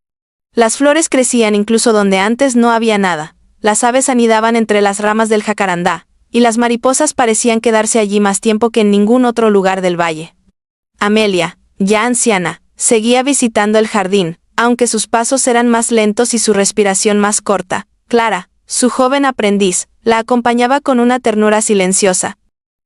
Las flores crecían incluso donde antes no había nada, las aves anidaban entre las ramas del jacarandá, y las mariposas parecían quedarse allí más tiempo que en ningún otro lugar del valle. Amelia, ya anciana, seguía visitando el jardín, aunque sus pasos eran más lentos y su respiración más corta. Clara, su joven aprendiz, la acompañaba con una ternura silenciosa.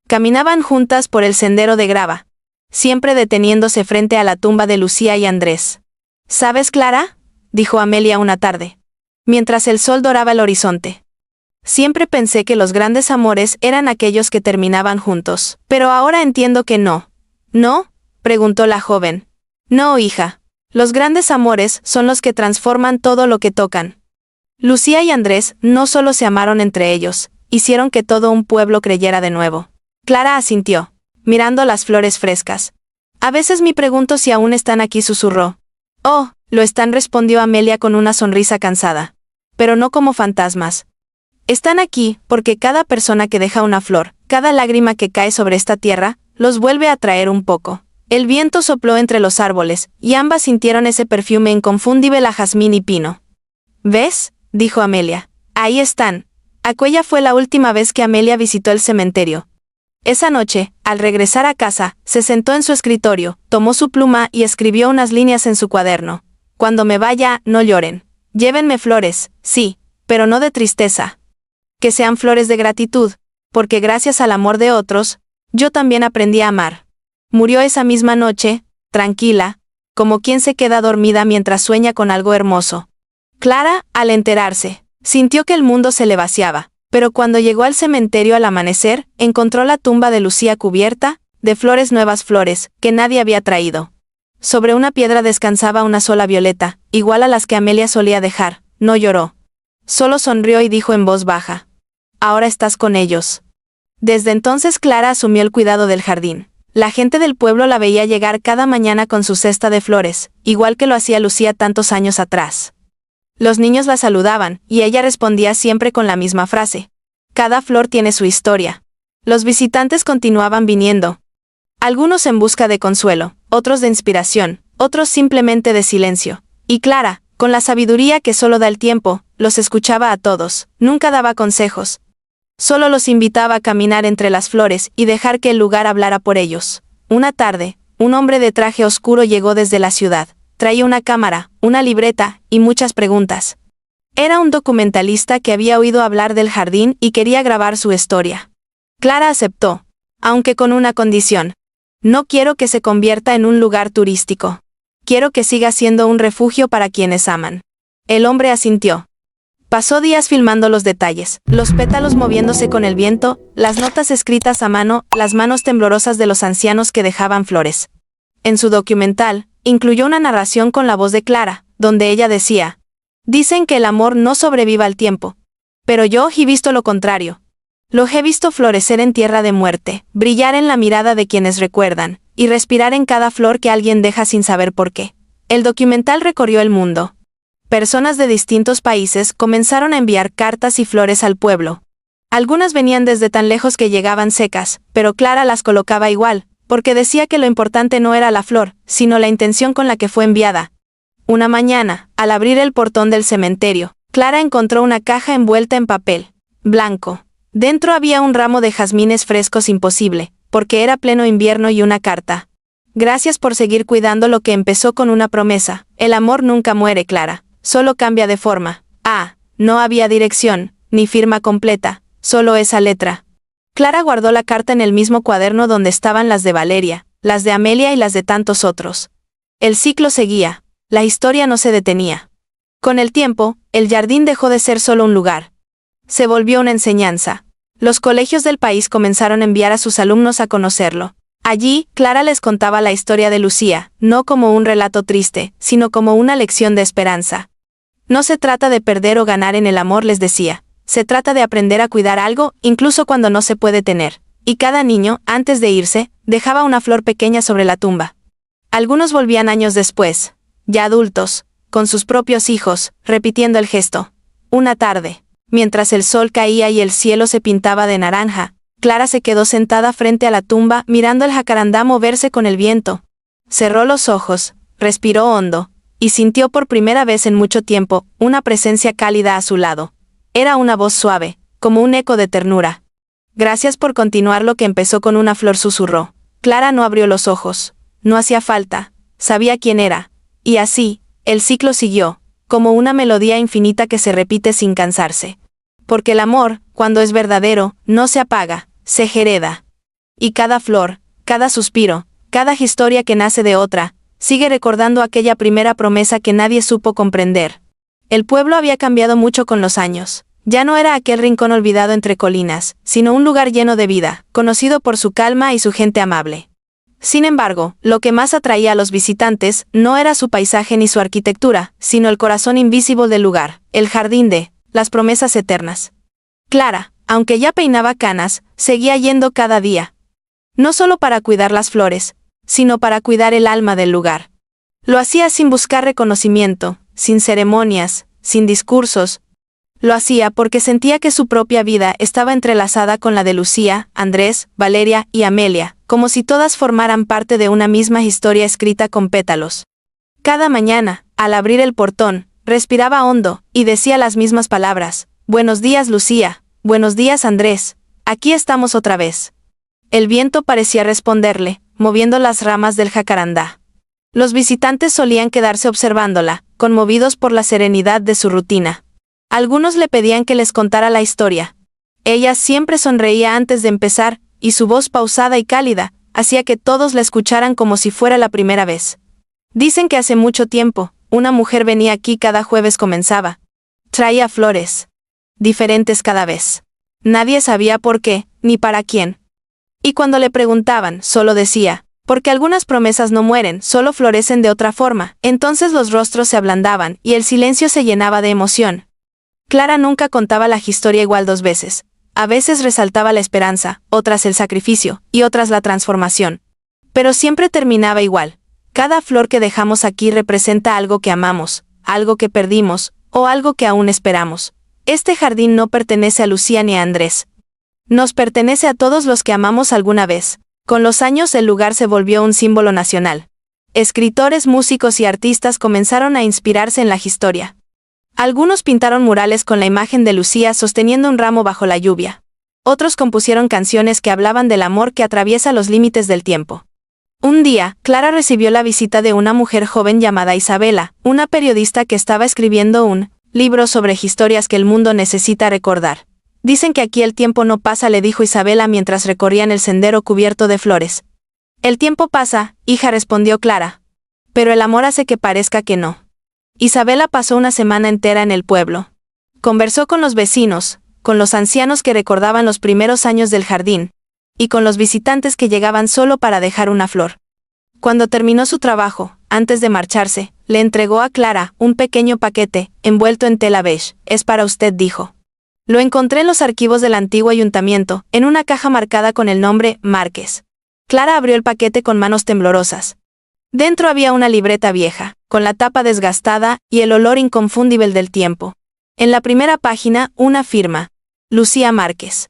Caminaban juntas por el sendero de grava, siempre deteniéndose frente a la tumba de Lucía y Andrés. ¿Sabes, Clara?, dijo Amelia una tarde, mientras el sol doraba el horizonte. Siempre pensé que los grandes amores eran aquellos que terminaban juntos, pero ahora entiendo que no. ¿No?, preguntó la joven. No, hija. Los grandes amores son los que transforman todo lo que tocan. Lucía y Andrés no solo se amaron entre ellos, hicieron que todo un pueblo creyera de nuevo. Clara asintió, mirando las flores frescas. A veces me pregunto si aún están aquí, susurró. Oh, lo están, respondió Amelia con una sonrisa cansada. Pero no como fantasmas. Están aquí porque cada persona que deja una flor, cada lágrima que cae sobre esta tierra, los vuelve a traer un poco. El viento sopló entre los árboles, y ambas sintieron ese perfume inconfundible a jazmín y pino. ¿Ves?, dijo Amelia. Ahí están. Aquella fue la última vez que Amelia visitó el cementerio. Esa noche, al regresar a casa, se sentó en su escritorio, tomó su pluma y escribió unas líneas en su cuaderno. Cuando me vaya, no lloren. Llévenme flores, sí, pero no de tristeza. Que sean flores de gratitud, porque gracias al amor de otros, yo también aprendí a amar. Murió esa misma noche, tranquila, como quien se queda dormida mientras sueña con algo hermoso. Clara, al enterarse, sintió que el mundo se le vaciaba, pero cuando llegó al cementerio al amanecer, encontró la tumba de Lucía cubierta de flores, nuevas flores, que nadie había traído. Sobre una piedra descansaba una sola violeta, igual a las que Amelia solía dejar. No lloró. Solo sonrió y dijo en voz baja: ahora estás con ellos. Desde entonces Clara asumió el cuidado del jardín. La gente del pueblo la veía llegar cada mañana con su cesta de flores, igual que lo hacía Lucía tantos años atrás. Los niños la saludaban, y ella respondía siempre con la misma frase: cada flor tiene su historia. Los visitantes continuaban viniendo. Algunos en busca de consuelo, otros de inspiración, otros simplemente de silencio. Y Clara, con la sabiduría que solo da el tiempo, los escuchaba a todos, nunca daba consejos. Solo los invitaba a caminar entre las flores y dejar que el lugar hablara por ellos. Una tarde, un hombre de traje oscuro llegó desde la ciudad. Traía una cámara, una libreta y muchas preguntas. Era un documentalista que había oído hablar del jardín y quería grabar su historia. Clara aceptó, aunque con una condición. No quiero que se convierta en un lugar turístico. Quiero que siga siendo un refugio para quienes aman. El hombre asintió. Pasó días filmando los detalles, los pétalos moviéndose con el viento, las notas escritas a mano, las manos temblorosas de los ancianos que dejaban flores. En su documental, incluyó una narración con la voz de Clara, donde ella decía: dicen que el amor no sobrevive al tiempo. Pero yo he visto lo contrario. Lo he visto florecer en tierra de muerte, brillar en la mirada de quienes recuerdan, y respirar en cada flor que alguien deja sin saber por qué. El documental recorrió el mundo. Personas de distintos países comenzaron a enviar cartas y flores al pueblo. Algunas venían desde tan lejos que llegaban secas, pero Clara las colocaba igual, porque decía que lo importante no era la flor, sino la intención con la que fue enviada. Una mañana, al abrir el portón del cementerio, Clara encontró una caja envuelta en papel blanco. Dentro había un ramo de jazmines frescos imposible, porque era pleno invierno y una carta. Gracias por seguir cuidando lo que empezó con una promesa. El amor nunca muere, Clara, solo cambia de forma. Ah, no había dirección, ni firma completa, solo esa letra. Clara guardó la carta en el mismo cuaderno donde estaban las de Valeria, las de Amelia y las de tantos otros. El ciclo seguía, la historia no se detenía. Con el tiempo, el jardín dejó de ser solo un lugar. Se volvió una enseñanza. Los colegios del país comenzaron a enviar a sus alumnos a conocerlo. Allí, Clara les contaba la historia de Lucía, no como un relato triste, sino como una lección de esperanza. No se trata de perder o ganar en el amor, les decía. Se trata de aprender a cuidar algo, incluso cuando no se puede tener. Y cada niño, antes de irse, dejaba una flor pequeña sobre la tumba. Algunos volvían años después, ya adultos, con sus propios hijos, repitiendo el gesto. Una tarde, mientras el sol caía y el cielo se pintaba de naranja, Clara se quedó sentada frente a la tumba mirando el jacarandá moverse con el viento. Cerró los ojos, respiró hondo, y sintió por primera vez en mucho tiempo una presencia cálida a su lado. Era una voz suave, como un eco de ternura. Gracias por continuar lo que empezó con una flor, susurró. Clara no abrió los ojos. No hacía falta, sabía quién era. Y así, el ciclo siguió, como una melodía infinita que se repite sin cansarse. Porque el amor, cuando es verdadero, no se apaga, se hereda. Y cada flor, cada suspiro, cada historia que nace de otra, sigue recordando aquella primera promesa que nadie supo comprender. El pueblo había cambiado mucho con los años. Ya no era aquel rincón olvidado entre colinas, sino un lugar lleno de vida, conocido por su calma y su gente amable. Sin embargo, lo que más atraía a los visitantes no era su paisaje ni su arquitectura, sino el corazón invisible del lugar, el jardín de las promesas eternas. Clara, aunque ya peinaba canas, seguía yendo cada día. No solo para cuidar las flores, sino para cuidar el alma del lugar. Lo hacía sin buscar reconocimiento, sin ceremonias, sin discursos. Lo hacía porque sentía que su propia vida estaba entrelazada con la de Lucía, Andrés, Valeria y Amelia, como si todas formaran parte de una misma historia escrita con pétalos. Cada mañana, al abrir el portón, respiraba hondo y decía las mismas palabras. Buenos días, Lucía. Buenos días, Andrés. Aquí estamos otra vez. El viento parecía responderle, moviendo las ramas del jacarandá. Los visitantes solían quedarse observándola, conmovidos por la serenidad de su rutina. Algunos le pedían que les contara la historia. Ella siempre sonreía antes de empezar, y su voz pausada y cálida hacía que todos la escucharan como si fuera la primera vez. Dicen que hace mucho tiempo, una mujer venía aquí cada jueves, comenzaba. Traía flores. Diferentes cada vez. Nadie sabía por qué, ni para quién. Y cuando le preguntaban, solo decía, porque algunas promesas no mueren, solo florecen de otra forma. Entonces los rostros se ablandaban, y el silencio se llenaba de emoción. Clara nunca contaba la historia igual dos veces. A veces resaltaba la esperanza, otras el sacrificio, y otras la transformación. Pero siempre terminaba igual. Cada flor que dejamos aquí representa algo que amamos, algo que perdimos, o algo que aún esperamos. Este jardín no pertenece a Lucía ni a Andrés. Nos pertenece a todos los que amamos alguna vez. Con los años el lugar se volvió un símbolo nacional. Escritores, músicos y artistas comenzaron a inspirarse en la historia. Algunos pintaron murales con la imagen de Lucía sosteniendo un ramo bajo la lluvia. Otros compusieron canciones que hablaban del amor que atraviesa los límites del tiempo. Un día, Clara recibió la visita de una mujer joven llamada Isabela, una periodista que estaba escribiendo un libro sobre historias que el mundo necesita recordar. Dicen que aquí el tiempo no pasa, le dijo Isabela mientras recorrían el sendero cubierto de flores. El tiempo pasa, hija, respondió Clara. Pero el amor hace que parezca que no. Isabela pasó una semana entera en el pueblo. Conversó con los vecinos, con los ancianos que recordaban los primeros años del jardín, y con los visitantes que llegaban solo para dejar una flor. Cuando terminó su trabajo, antes de marcharse, le entregó a Clara un pequeño paquete, envuelto en tela beige. Es para usted, dijo. Lo encontré en los archivos del antiguo ayuntamiento, en una caja marcada con el nombre Márquez. Clara abrió el paquete con manos temblorosas. Dentro había una libreta vieja, con la tapa desgastada y el olor inconfundible del tiempo. En la primera página, una firma. Lucía Márquez.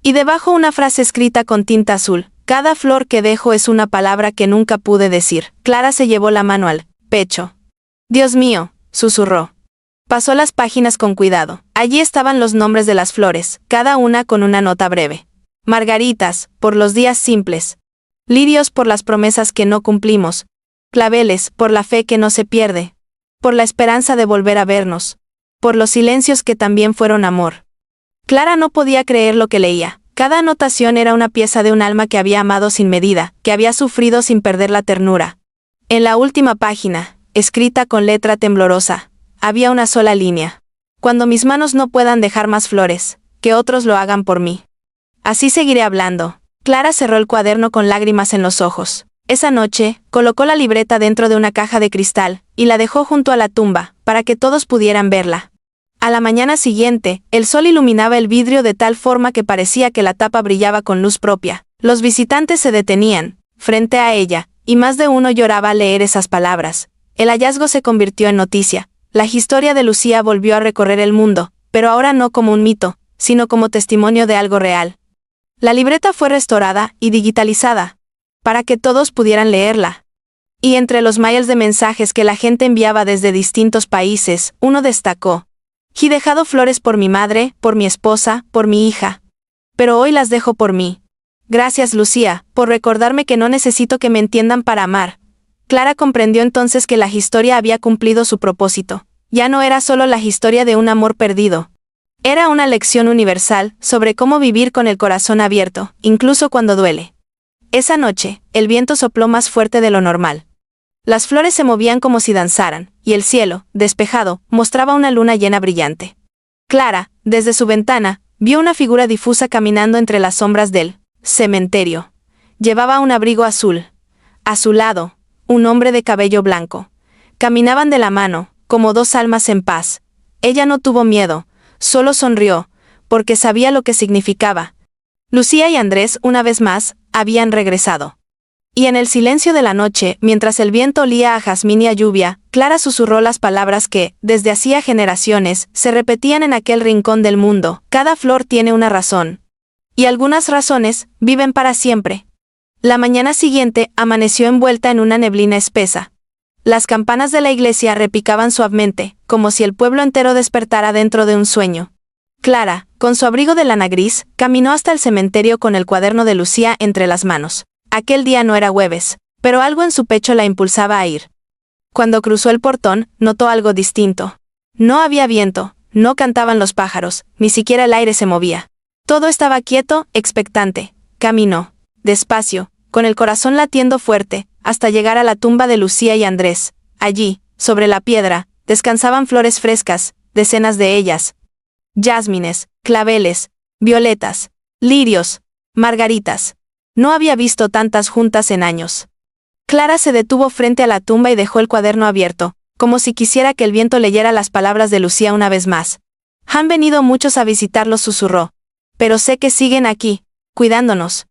Y debajo una frase escrita con tinta azul. Cada flor que dejo es una palabra que nunca pude decir. Clara se llevó la mano al pecho. Dios mío, susurró. Pasó las páginas con cuidado. Allí estaban los nombres de las flores, cada una con una nota breve. Margaritas, por los días simples. Lirios, por las promesas que no cumplimos. Claveles, por la fe que no se pierde. Por la esperanza de volver a vernos. Por los silencios que también fueron amor. Clara no podía creer lo que leía. Cada anotación era una pieza de un alma que había amado sin medida, que había sufrido sin perder la ternura. En la última página, escrita con letra temblorosa, había una sola línea. Cuando mis manos no puedan dejar más flores, que otros lo hagan por mí. Así seguiré hablando. Clara cerró el cuaderno con lágrimas en los ojos. Esa noche, colocó la libreta dentro de una caja de cristal, y la dejó junto a la tumba, para que todos pudieran verla. A la mañana siguiente, el sol iluminaba el vidrio de tal forma que parecía que la tapa brillaba con luz propia. Los visitantes se detenían, frente a ella, y más de uno lloraba al leer esas palabras. El hallazgo se convirtió en noticia. La historia de Lucía volvió a recorrer el mundo, pero ahora no como un mito, sino como testimonio de algo real. La libreta fue restaurada y digitalizada, para que todos pudieran leerla. Y entre los miles de mensajes que la gente enviaba desde distintos países, uno destacó: he dejado flores por mi madre, por mi esposa, por mi hija. Pero hoy las dejo por mí. Gracias, Lucía, por recordarme que no necesito que me entiendan para amar. Clara comprendió entonces que la historia había cumplido su propósito. Ya no era solo la historia de un amor perdido. Era una lección universal sobre cómo vivir con el corazón abierto, incluso cuando duele. Esa noche, el viento sopló más fuerte de lo normal. Las flores se movían como si danzaran, y el cielo, despejado, mostraba una luna llena brillante. Clara, desde su ventana, vio una figura difusa caminando entre las sombras del cementerio. Llevaba un abrigo azul. A su lado, un hombre de cabello blanco. Caminaban de la mano, como dos almas en paz. Ella no tuvo miedo, solo sonrió, porque sabía lo que significaba. Lucía y Andrés, una vez más, habían regresado. Y en el silencio de la noche, mientras el viento olía a jazmín y a lluvia, Clara susurró las palabras que, desde hacía generaciones, se repetían en aquel rincón del mundo: cada flor tiene una razón. Y algunas razones viven para siempre. La mañana siguiente amaneció envuelta en una neblina espesa. Las campanas de la iglesia repicaban suavemente, como si el pueblo entero despertara dentro de un sueño. Clara, con su abrigo de lana gris, caminó hasta el cementerio con el cuaderno de Lucía entre las manos. Aquel día no era jueves, pero algo en su pecho la impulsaba a ir. Cuando cruzó el portón, notó algo distinto. No había viento, no cantaban los pájaros, ni siquiera el aire se movía. Todo estaba quieto, expectante. Caminó, despacio, con el corazón latiendo fuerte, hasta llegar a la tumba de Lucía y Andrés. Allí, sobre la piedra, descansaban flores frescas, decenas de ellas. Jazmines, claveles, violetas, lirios, margaritas. No había visto tantas juntas en años. Clara se detuvo frente a la tumba y dejó el cuaderno abierto, como si quisiera que el viento leyera las palabras de Lucía una vez más. Han venido muchos a visitarlos, susurró. Pero sé que siguen aquí, cuidándonos.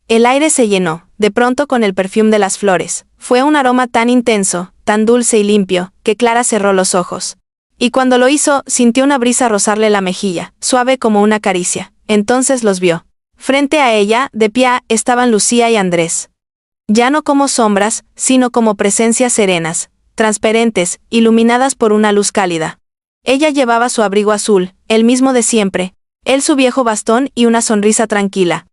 El aire se llenó, de pronto, con el perfume de las flores. Fue un aroma tan intenso, tan dulce y limpio, que Clara cerró los ojos. Y cuando lo hizo, sintió una brisa rozarle la mejilla, suave como una caricia. Entonces los vio. Frente a ella, de pie, estaban Lucía y Andrés. Ya no como sombras, sino como presencias serenas, transparentes, iluminadas por una luz cálida. Ella llevaba su abrigo azul, el mismo de siempre, él su viejo bastón y una sonrisa tranquila.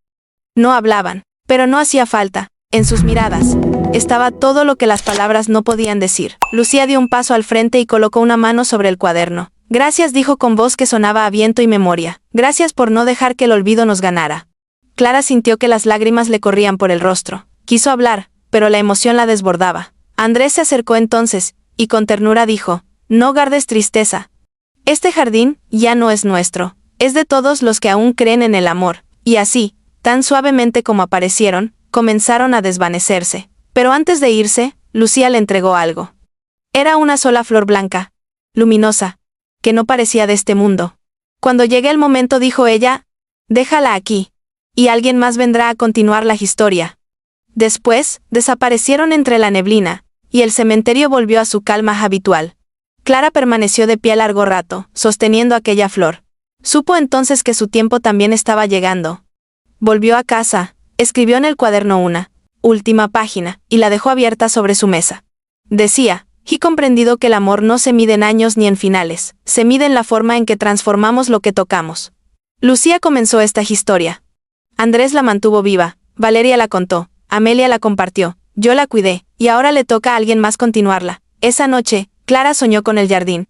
No hablaban, pero no hacía falta. En sus miradas estaba todo lo que las palabras no podían decir. Lucía dio un paso al frente y colocó una mano sobre el cuaderno. Gracias, dijo con voz que sonaba a viento y memoria. Gracias por no dejar que el olvido nos ganara. Clara sintió que las lágrimas le corrían por el rostro. Quiso hablar, pero la emoción la desbordaba. Andrés se acercó entonces, y con ternura dijo: no guardes tristeza. Este jardín ya no es nuestro, es de todos los que aún creen en el amor. Y así, tan suavemente como aparecieron, comenzaron a desvanecerse. Pero antes de irse, Lucía le entregó algo. Era una sola flor blanca, luminosa, que no parecía de este mundo. Cuando llegue el momento, dijo ella, déjala aquí, y alguien más vendrá a continuar la historia. Después, desaparecieron entre la neblina, y el cementerio volvió a su calma habitual. Clara permaneció de pie largo rato, sosteniendo aquella flor. Supo entonces que su tiempo también estaba llegando. Volvió a casa, escribió en el cuaderno una última página, y la dejó abierta sobre su mesa. Decía: He comprendido que el amor no se mide en años ni en finales, se mide en la forma en que transformamos lo que tocamos. Lucía comenzó esta historia. Andrés la mantuvo viva, Valeria la contó, Amelia la compartió, yo la cuidé, y ahora le toca a alguien más continuarla. Esa noche, Clara soñó con el jardín.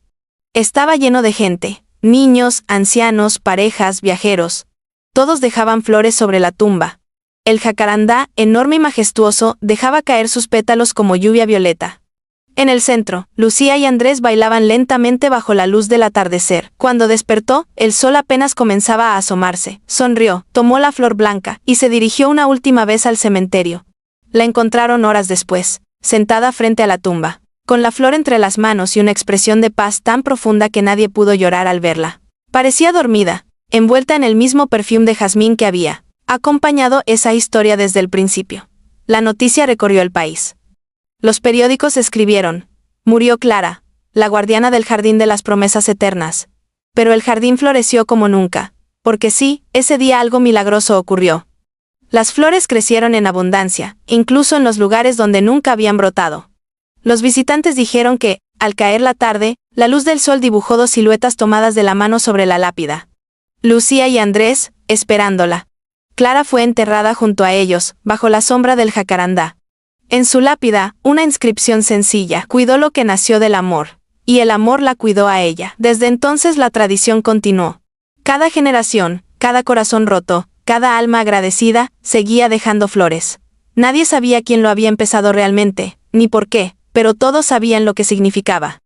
Estaba lleno de gente, niños, ancianos, parejas, viajeros. Todos dejaban flores sobre la tumba. El jacarandá, enorme y majestuoso, dejaba caer sus pétalos como lluvia violeta. En el centro, Lucía y Andrés bailaban lentamente bajo la luz del atardecer. Cuando despertó, el sol apenas comenzaba a asomarse. Sonrió, tomó la flor blanca, y se dirigió una última vez al cementerio. La encontraron horas después, sentada frente a la tumba, con la flor entre las manos y una expresión de paz tan profunda que nadie pudo llorar al verla. Parecía dormida, envuelta en el mismo perfume de jazmín que había acompañado esa historia desde el principio. La noticia recorrió el país. Los periódicos escribieron: murió Clara, la guardiana del jardín de las promesas eternas. Pero el jardín floreció como nunca, porque sí, ese día algo milagroso ocurrió. Las flores crecieron en abundancia, incluso en los lugares donde nunca habían brotado. Los visitantes dijeron que, al caer la tarde, la luz del sol dibujó dos siluetas tomadas de la mano sobre la lápida. Lucía y Andrés, esperándola. Clara fue enterrada junto a ellos, bajo la sombra del jacarandá. En su lápida, una inscripción sencilla: cuidó lo que nació del amor, y el amor la cuidó a ella. Desde entonces la tradición continuó. Cada generación, cada corazón roto, cada alma agradecida, seguía dejando flores. Nadie sabía quién lo había empezado realmente, ni por qué, pero todos sabían lo que significaba.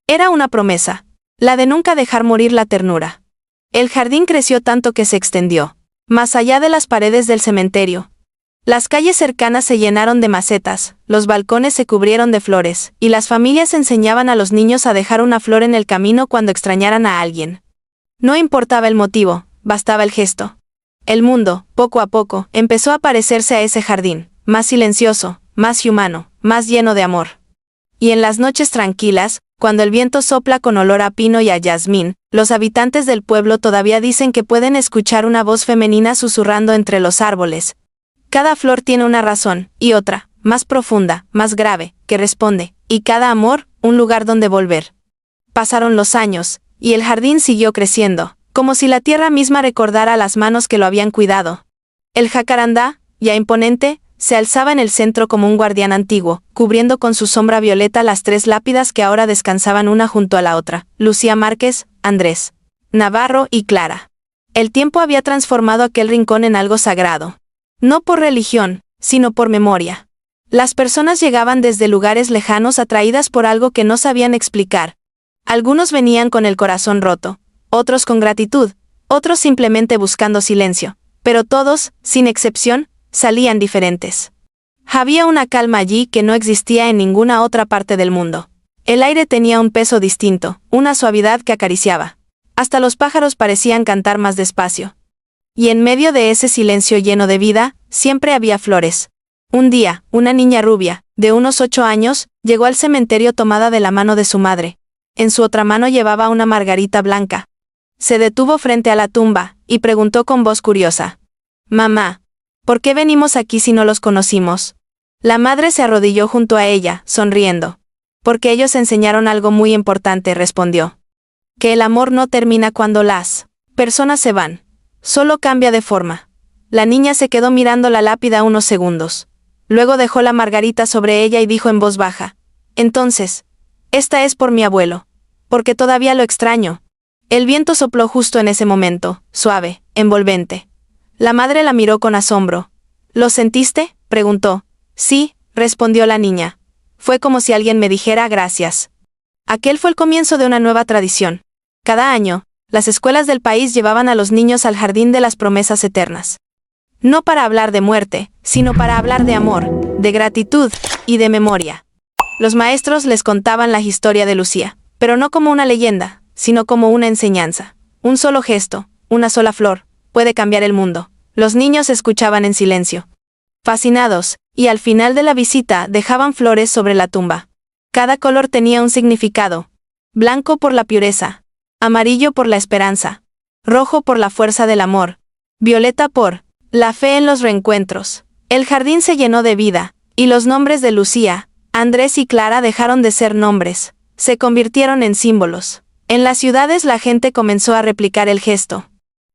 Era una promesa, la de nunca dejar morir la ternura. El jardín creció tanto que se extendió más allá de las paredes del cementerio. Las calles cercanas se llenaron de macetas, los balcones se cubrieron de flores, y las familias enseñaban a los niños a dejar una flor en el camino cuando extrañaran a alguien. No importaba el motivo, bastaba el gesto. El mundo, poco a poco, empezó a parecerse a ese jardín, más silencioso, más humano, más lleno de amor. Y en las noches tranquilas, cuando el viento sopla con olor a pino y a jazmín, los habitantes del pueblo todavía dicen que pueden escuchar una voz femenina susurrando entre los árboles. Cada flor tiene una razón, y otra, más profunda, más grave, que responde, y cada amor, un lugar donde volver. Pasaron los años, y el jardín siguió creciendo, como si la tierra misma recordara las manos que lo habían cuidado. El jacarandá, ya imponente, se alzaba en el centro como un guardián antiguo, cubriendo con su sombra violeta las tres lápidas que ahora descansaban una junto a la otra: Lucía Márquez, Andrés Navarro y Clara. El tiempo había transformado aquel rincón en algo sagrado. No por religión, sino por memoria. Las personas llegaban desde lugares lejanos atraídas por algo que no sabían explicar. Algunos venían con el corazón roto, otros con gratitud, otros simplemente buscando silencio, pero todos, sin excepción, salían diferentes. Había una calma allí que no existía en ninguna otra parte del mundo. El aire tenía un peso distinto, una suavidad que acariciaba. Hasta los pájaros parecían cantar más despacio. Y en medio de ese silencio lleno de vida, siempre había flores. Un día, una niña rubia, de unos 8 años, llegó al cementerio tomada de la mano de su madre. En su otra mano llevaba una margarita blanca. Se detuvo frente a la tumba, y preguntó con voz curiosa: «Mamá, ¿por qué venimos aquí si no los conocimos?». La madre se arrodilló junto a ella, sonriendo. «Porque ellos enseñaron algo muy importante», respondió. «Que el amor no termina cuando las personas se van. Solo cambia de forma». La niña se quedó mirando la lápida unos segundos. Luego dejó la margarita sobre ella y dijo en voz baja: «Entonces, esta es por mi abuelo. Porque todavía lo extraño». El viento sopló justo en ese momento, suave, envolvente. La madre la miró con asombro. «¿Lo sentiste?», preguntó. «Sí», respondió la niña. «Fue como si alguien me dijera gracias». Aquel fue el comienzo de una nueva tradición. Cada año, las escuelas del país llevaban a los niños al jardín de las promesas eternas. No para hablar de muerte, sino para hablar de amor, de gratitud y de memoria. Los maestros les contaban la historia de Lucía, pero no como una leyenda, sino como una enseñanza. Un solo gesto, una sola flor, puede cambiar el mundo. Los niños escuchaban en silencio, fascinados, y al final de la visita dejaban flores sobre la tumba. Cada color tenía un significado: blanco por la pureza, amarillo por la esperanza, rojo por la fuerza del amor, violeta por la fe en los reencuentros. El jardín se llenó de vida, y los nombres de Lucía, Andrés y Clara dejaron de ser nombres, se convirtieron en símbolos. En las ciudades la gente comenzó a replicar el gesto.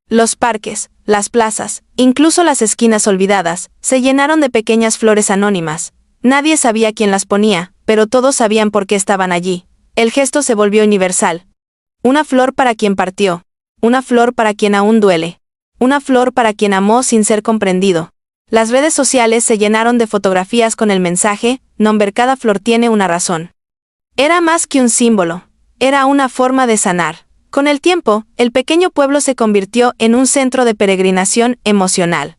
Los parques, las plazas, incluso las esquinas olvidadas, se llenaron de pequeñas flores anónimas. Nadie sabía quién las ponía, pero todos sabían por qué estaban allí. El gesto se volvió universal. Una flor para quien partió. Una flor para quien aún duele. Una flor para quien amó sin ser comprendido. Las redes sociales se llenaron de fotografías con el mensaje, "Nombre cada flor tiene una razón". Era más que un símbolo. Era una forma de sanar. Con el tiempo, el pequeño pueblo se convirtió en un centro de peregrinación emocional.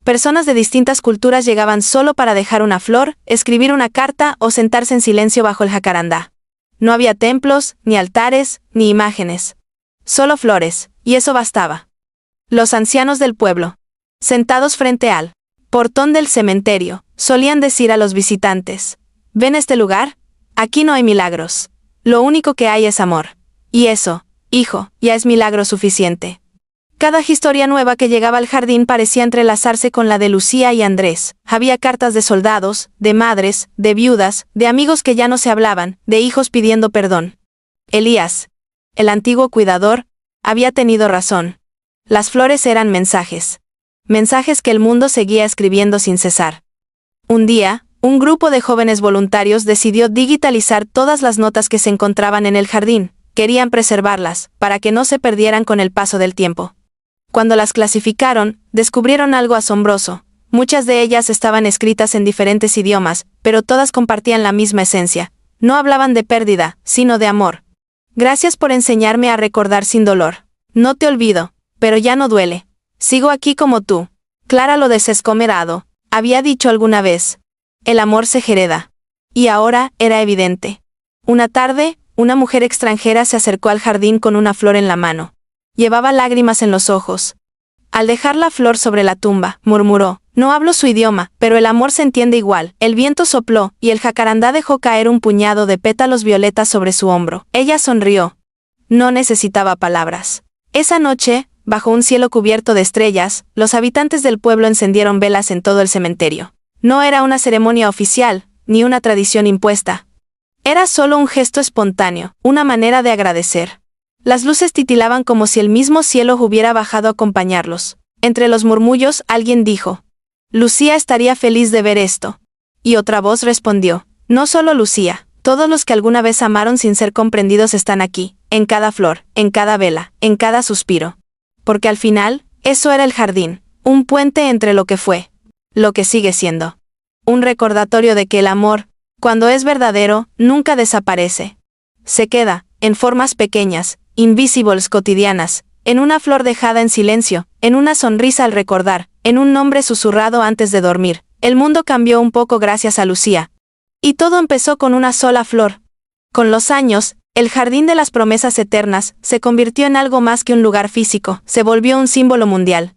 Personas de distintas culturas llegaban solo para dejar una flor, escribir una carta o sentarse en silencio bajo el jacarandá. No había templos, ni altares, ni imágenes. Solo flores, y eso bastaba. Los ancianos del pueblo, sentados frente al portón del cementerio, solían decir a los visitantes: «¿Ven este lugar? Aquí no hay milagros. Lo único que hay es amor. Y eso, hijo, ya es milagro suficiente». Cada historia nueva que llegaba al jardín parecía entrelazarse con la de Lucía y Andrés. Había cartas de soldados, de madres, de viudas, de amigos que ya no se hablaban, de hijos pidiendo perdón. Elías, el antiguo cuidador, había tenido razón. Las flores eran mensajes. Mensajes que el mundo seguía escribiendo sin cesar. Un día, un grupo de jóvenes voluntarios decidió digitalizar todas las notas que se encontraban en el jardín. Querían preservarlas, para que no se perdieran con el paso del tiempo. Cuando las clasificaron, descubrieron algo asombroso. Muchas de ellas estaban escritas en diferentes idiomas, pero todas compartían la misma esencia. No hablaban de pérdida, sino de amor. «Gracias por enseñarme a recordar sin dolor. No te olvido, pero ya no duele. Sigo aquí como tú». Clara lo desescomerado, había dicho alguna vez. El amor se hereda. Y ahora era evidente. Una tarde, una mujer extranjera se acercó al jardín con una flor en la mano. Llevaba lágrimas en los ojos. Al dejar la flor sobre la tumba, murmuró: «No hablo su idioma, pero el amor se entiende igual». El viento sopló, y el jacarandá dejó caer un puñado de pétalos violetas sobre su hombro. Ella sonrió. No necesitaba palabras. Esa noche, bajo un cielo cubierto de estrellas, los habitantes del pueblo encendieron velas en todo el cementerio. No era una ceremonia oficial, ni una tradición impuesta. Era solo un gesto espontáneo, una manera de agradecer. Las luces titilaban como si el mismo cielo hubiera bajado a acompañarlos. Entre los murmullos, alguien dijo: «Lucía estaría feliz de ver esto». Y otra voz respondió: «No solo Lucía, todos los que alguna vez amaron sin ser comprendidos están aquí, en cada flor, en cada vela, en cada suspiro». Porque al final, eso era el jardín, un puente entre lo que fue, lo que sigue siendo. Un recordatorio de que el amor, cuando es verdadero, nunca desaparece. Se queda, en formas pequeñas, invisibles cotidianas, en una flor dejada en silencio, en una sonrisa al recordar, en un nombre susurrado antes de dormir. El mundo cambió un poco gracias a Lucía. Y todo empezó con una sola flor. Con los años, el jardín de las promesas eternas se convirtió en algo más que un lugar físico, se volvió un símbolo mundial.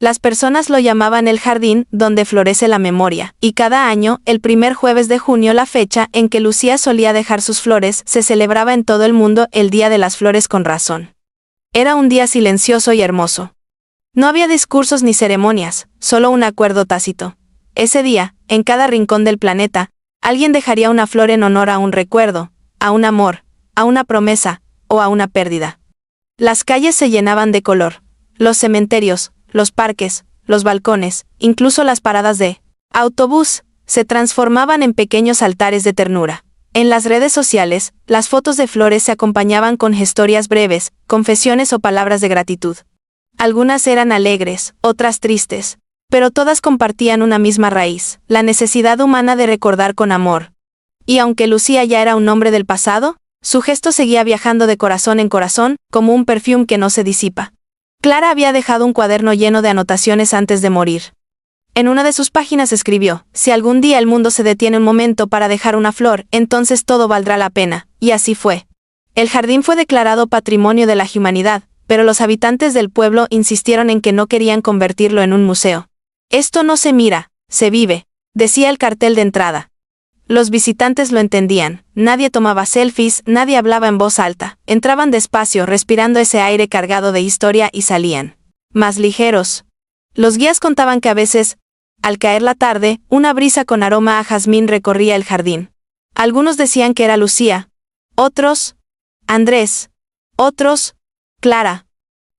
Las personas lo llamaban el jardín donde florece la memoria, y cada año, el primer jueves de junio, la fecha en que Lucía solía dejar sus flores, se celebraba en todo el mundo el Día de las Flores con razón. Era un día silencioso y hermoso. No había discursos ni ceremonias, solo un acuerdo tácito. Ese día, en cada rincón del planeta, alguien dejaría una flor en honor a un recuerdo, a un amor, a una promesa, o a una pérdida. Las calles se llenaban de color. Los cementerios, los parques, los balcones, incluso las paradas de autobús, se transformaban en pequeños altares de ternura. En las redes sociales, las fotos de flores se acompañaban con historias breves, confesiones o palabras de gratitud. Algunas eran alegres, otras tristes, pero todas compartían una misma raíz, la necesidad humana de recordar con amor. Y aunque Lucía ya era un nombre del pasado, su gesto seguía viajando de corazón en corazón, como un perfume que no se disipa. Clara había dejado un cuaderno lleno de anotaciones antes de morir. En una de sus páginas escribió: «Si algún día el mundo se detiene un momento para dejar una flor, entonces todo valdrá la pena», y así fue. El jardín fue declarado Patrimonio de la Humanidad, pero los habitantes del pueblo insistieron en que no querían convertirlo en un museo. «Esto no se mira, se vive», decía el cartel de entrada. Los visitantes lo entendían, nadie tomaba selfies, nadie hablaba en voz alta, entraban despacio respirando ese aire cargado de historia y salían más ligeros. Los guías contaban que a veces, al caer la tarde, una brisa con aroma a jazmín recorría el jardín. Algunos decían que era Lucía, otros, Andrés, otros, Clara.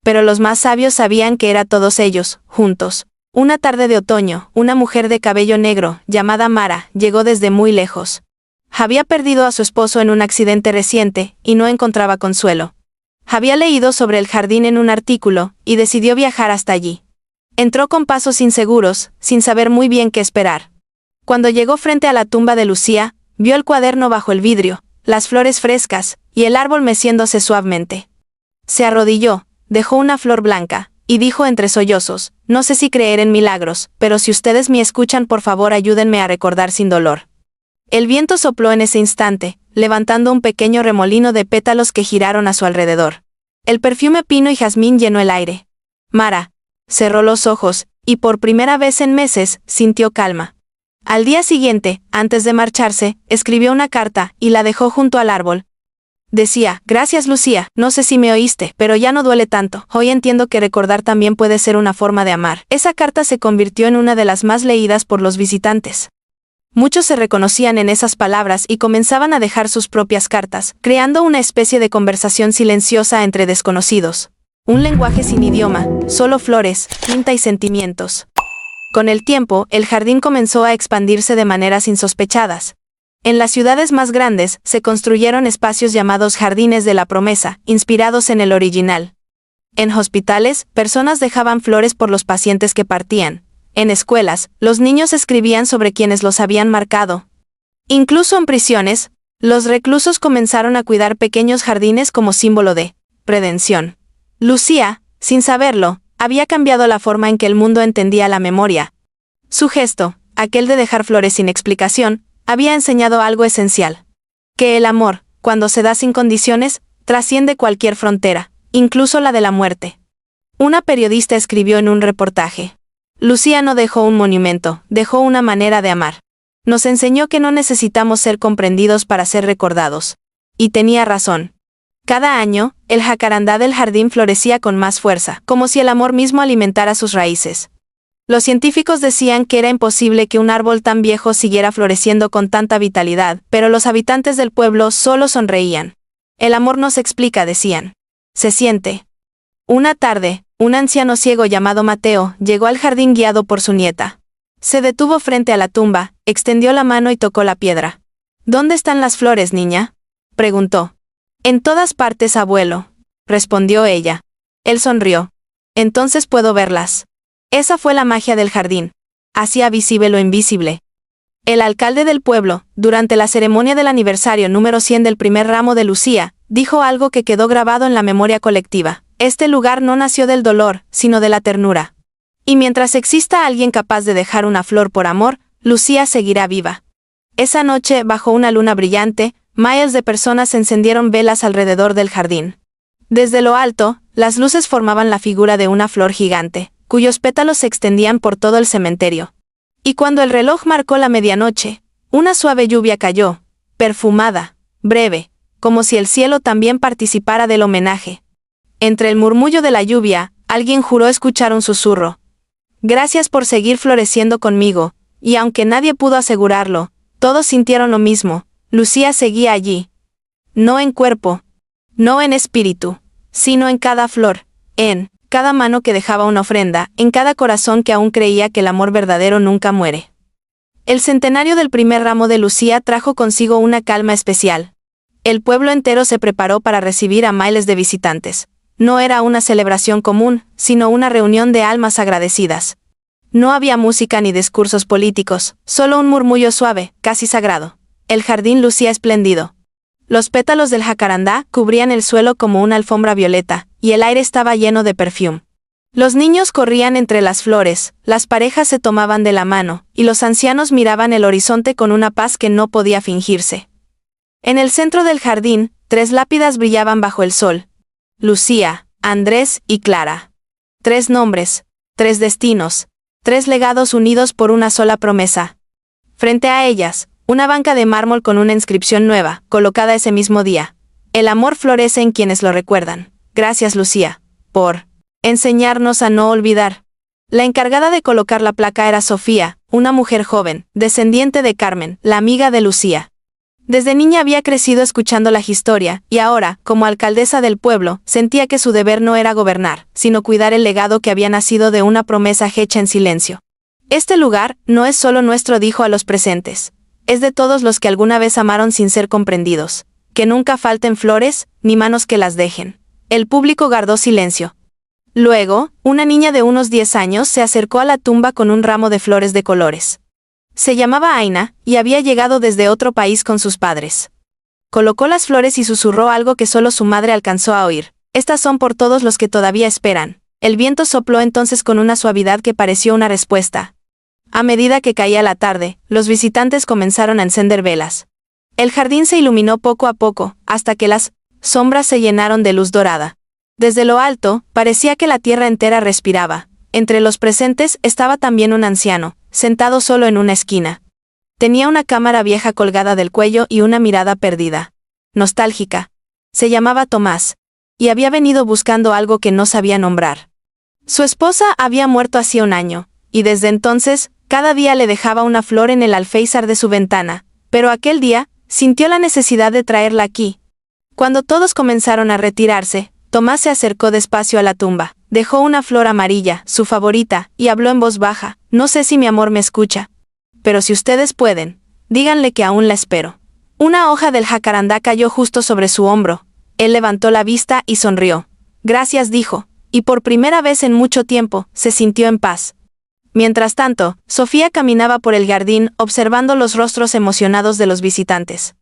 Pero los más sabios sabían que era todos ellos, juntos. Una tarde de otoño, una mujer de cabello negro, llamada Mara, llegó desde muy lejos. Había perdido a su esposo en un accidente reciente, y no encontraba consuelo. Había leído sobre el jardín en un artículo, y decidió viajar hasta allí. Entró con pasos inseguros, sin saber muy bien qué esperar. Cuando llegó frente a la tumba de Lucía, vio el cuaderno bajo el vidrio, las flores frescas, y el árbol meciéndose suavemente. Se arrodilló, dejó una flor blanca, y dijo entre sollozos: «No sé si creer en milagros, pero si ustedes me escuchan, por favor ayúdenme a recordar sin dolor». El viento sopló en ese instante, levantando un pequeño remolino de pétalos que giraron a su alrededor. El perfume pino y jazmín llenó el aire. Mara cerró los ojos, y por primera vez en meses, sintió calma. Al día siguiente, antes de marcharse, escribió una carta, y la dejó junto al árbol. Decía: «Gracias Lucía, no sé si me oíste, pero ya no duele tanto. Hoy entiendo que recordar también puede ser una forma de amar». Esa carta se convirtió en una de las más leídas por los visitantes. Muchos se reconocían en esas palabras y comenzaban a dejar sus propias cartas, creando una especie de conversación silenciosa entre desconocidos. Un lenguaje sin idioma, solo flores, tinta y sentimientos. Con el tiempo, el jardín comenzó a expandirse de maneras insospechadas. En las ciudades más grandes, se construyeron espacios llamados Jardines de la Promesa, inspirados en el original. En hospitales, personas dejaban flores por los pacientes que partían. En escuelas, los niños escribían sobre quienes los habían marcado. Incluso en prisiones, los reclusos comenzaron a cuidar pequeños jardines como símbolo de redención. Lucía, sin saberlo, había cambiado la forma en que el mundo entendía la memoria. Su gesto, aquel de dejar flores sin explicación, había enseñado algo esencial: que el amor, cuando se da sin condiciones, trasciende cualquier frontera, incluso la de la muerte. Una periodista escribió en un reportaje: «Lucía no dejó un monumento, dejó una manera de amar. Nos enseñó que no necesitamos ser comprendidos para ser recordados». Y tenía razón. Cada año, el jacarandá del jardín florecía con más fuerza, como si el amor mismo alimentara sus raíces. Los científicos decían que era imposible que un árbol tan viejo siguiera floreciendo con tanta vitalidad, pero los habitantes del pueblo solo sonreían. «El amor no se explica», decían. «Se siente». Una tarde, un anciano ciego llamado Mateo llegó al jardín guiado por su nieta. Se detuvo frente a la tumba, extendió la mano y tocó la piedra. «¿Dónde están las flores, niña?», preguntó. «En todas partes, abuelo», respondió ella. Él sonrió. «Entonces puedo verlas». Esa fue la magia del jardín. Hacía visible lo invisible. El alcalde del pueblo, durante la ceremonia del aniversario número 100 del primer ramo de Lucía, dijo algo que quedó grabado en la memoria colectiva: «Este lugar no nació del dolor, sino de la ternura. Y mientras exista alguien capaz de dejar una flor por amor, Lucía seguirá viva». Esa noche, bajo una luna brillante, miles de personas encendieron velas alrededor del jardín. Desde lo alto, las luces formaban la figura de una flor gigante, cuyos pétalos se extendían por todo el cementerio. Y cuando el reloj marcó la medianoche, una suave lluvia cayó, perfumada, breve, como si el cielo también participara del homenaje. Entre el murmullo de la lluvia, alguien juró escuchar un susurro: «Gracias por seguir floreciendo conmigo», y aunque nadie pudo asegurarlo, todos sintieron lo mismo: Lucía seguía allí. No en cuerpo, no en espíritu, sino en cada flor, en cada mano que dejaba una ofrenda, en cada corazón que aún creía que el amor verdadero nunca muere. El centenario del primer ramo de Lucía trajo consigo una calma especial. El pueblo entero se preparó para recibir a miles de visitantes. No era una celebración común, sino una reunión de almas agradecidas. No había música ni discursos políticos, solo un murmullo suave, casi sagrado. El jardín lucía espléndido. Los pétalos del jacarandá cubrían el suelo como una alfombra violeta, y el aire estaba lleno de perfume. Los niños corrían entre las flores, las parejas se tomaban de la mano, y los ancianos miraban el horizonte con una paz que no podía fingirse. En el centro del jardín, 3 lápidas brillaban bajo el sol: Lucía, Andrés y Clara. 3 nombres, 3 destinos, 3 legados unidos por una sola promesa. Frente a ellas, una banca de mármol con una inscripción nueva, colocada ese mismo día: «El amor florece en quienes lo recuerdan. Gracias, Lucía, por enseñarnos a no olvidar». La encargada de colocar la placa era Sofía, una mujer joven, descendiente de Carmen, la amiga de Lucía. Desde niña había crecido escuchando la historia, y ahora, como alcaldesa del pueblo, sentía que su deber no era gobernar, sino cuidar el legado que había nacido de una promesa hecha en silencio. Este lugar no es solo nuestro, dijo a los presentes. Es de todos los que alguna vez amaron sin ser comprendidos. Que nunca falten flores, ni manos que las dejen. El público guardó silencio. Luego, una niña de unos 10 años se acercó a la tumba con un ramo de flores de colores. Se llamaba Aina, y había llegado desde otro país con sus padres. Colocó las flores y susurró algo que solo su madre alcanzó a oír. Estas son por todos los que todavía esperan. El viento sopló entonces con una suavidad que pareció una respuesta. A medida que caía la tarde, los visitantes comenzaron a encender velas. El jardín se iluminó poco a poco, hasta que las sombras se llenaron de luz dorada. Desde lo alto, parecía que la tierra entera respiraba. Entre los presentes estaba también un anciano, sentado solo en una esquina. Tenía una cámara vieja colgada del cuello y una mirada perdida. Nostálgica. Se llamaba Tomás, y había venido buscando algo que no sabía nombrar. Su esposa había muerto hacía un año, y desde entonces, cada día le dejaba una flor en el alféizar de su ventana, pero aquel día, sintió la necesidad de traerla aquí. Cuando todos comenzaron a retirarse, Tomás se acercó despacio a la tumba, dejó una flor amarilla, su favorita, y habló en voz baja: no sé si mi amor me escucha. Pero si ustedes pueden, díganle que aún la espero. Una hoja del jacarandá cayó justo sobre su hombro. Él levantó la vista y sonrió. Gracias, dijo, y por primera vez en mucho tiempo, se sintió en paz. Mientras tanto, Sofía caminaba por el jardín observando los rostros emocionados de los visitantes.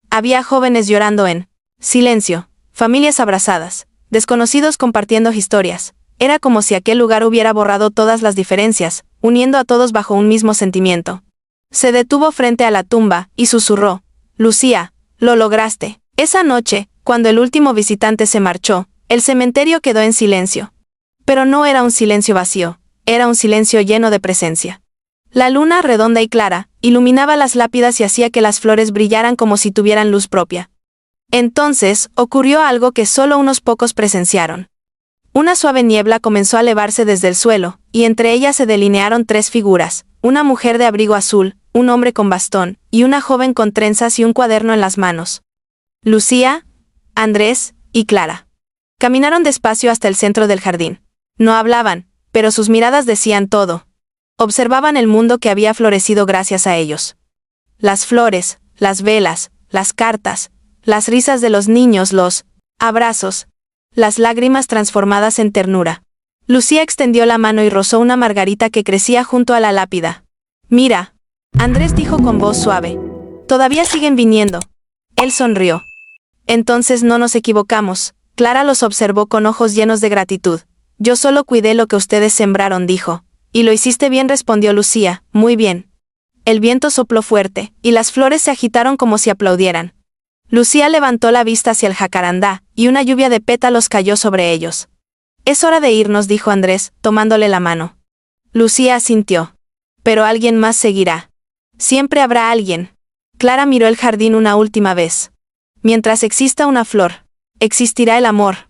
Había jóvenes llorando en silencio, familias abrazadas, desconocidos compartiendo historias. Era como si aquel lugar hubiera borrado todas las diferencias, uniendo a todos bajo un mismo sentimiento. Se detuvo frente a la tumba y susurró: Lucía, lo lograste. Esa noche, cuando el último visitante se marchó, el cementerio quedó en silencio. Pero no era un silencio vacío, era un silencio lleno de presencia. La luna, redonda y clara, iluminaba las lápidas y hacía que las flores brillaran como si tuvieran luz propia. Entonces, ocurrió algo que solo unos pocos presenciaron. Una suave niebla comenzó a elevarse desde el suelo, y entre ellas se delinearon 3 figuras: una mujer de abrigo azul, un hombre con bastón, y una joven con trenzas y un cuaderno en las manos. Lucía, Andrés y Clara. Caminaron despacio hasta el centro del jardín. No hablaban, pero sus miradas decían todo. Observaban el mundo que había florecido gracias a ellos. Las flores, las velas, las cartas, las risas de los niños, los abrazos, las lágrimas transformadas en ternura. Lucía extendió la mano y rozó una margarita que crecía junto a la lápida. Mira, Andrés dijo con voz suave. Todavía siguen viniendo. Él sonrió. Entonces no nos equivocamos. Clara los observó con ojos llenos de gratitud. Yo solo cuidé lo que ustedes sembraron, dijo. Y lo hiciste bien, respondió Lucía. Muy bien. El viento sopló fuerte, y las flores se agitaron como si aplaudieran. Lucía levantó la vista hacia el jacarandá, y una lluvia de pétalos cayó sobre ellos. Es hora de irnos, dijo Andrés, tomándole la mano. Lucía asintió. Pero alguien más seguirá. Siempre habrá alguien. Clara miró el jardín una última vez. Mientras exista una flor, existirá el amor.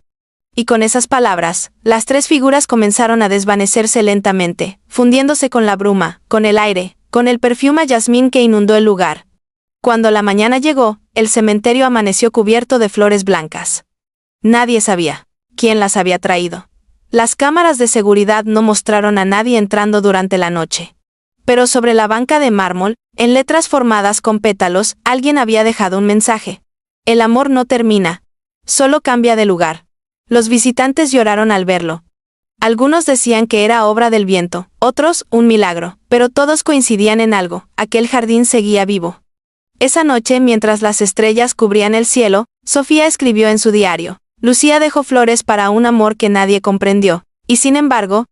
Y con esas palabras, las 3 figuras comenzaron a desvanecerse lentamente, fundiéndose con la bruma, con el aire, con el perfume a jazmín que inundó el lugar. Cuando la mañana llegó, el cementerio amaneció cubierto de flores blancas. Nadie sabía quién las había traído. Las cámaras de seguridad no mostraron a nadie entrando durante la noche. Pero sobre la banca de mármol, en letras formadas con pétalos, alguien había dejado un mensaje. El amor no termina, solo cambia de lugar. Los visitantes lloraron al verlo. Algunos decían que era obra del viento, otros, un milagro, pero todos coincidían en algo: aquel jardín seguía vivo. Esa noche, mientras las estrellas cubrían el cielo, Sofía escribió en su diario: Lucía dejó flores para un amor que nadie comprendió, y sin embargo,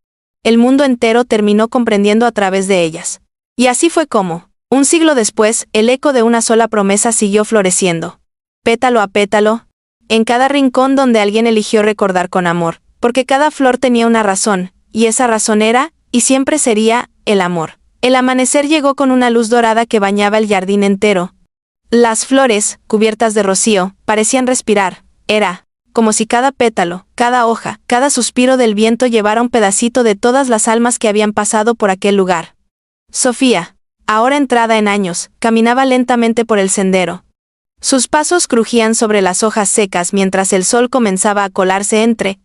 el mundo entero terminó comprendiendo a través de ellas. Y así fue como, un siglo después, el eco de una sola promesa siguió floreciendo. Pétalo a pétalo, en cada rincón donde alguien eligió recordar con amor, porque cada flor tenía una razón, y esa razón era, y siempre sería, el amor. El amanecer llegó con una luz dorada que bañaba el jardín entero. Las flores, cubiertas de rocío, parecían respirar. Era como si cada pétalo, cada hoja, cada suspiro del viento llevara un pedacito de todas las almas que habían pasado por aquel lugar. Sofía, ahora entrada en años, caminaba lentamente por el sendero. Sus pasos crujían sobre las hojas secas mientras el sol comenzaba a colarse entre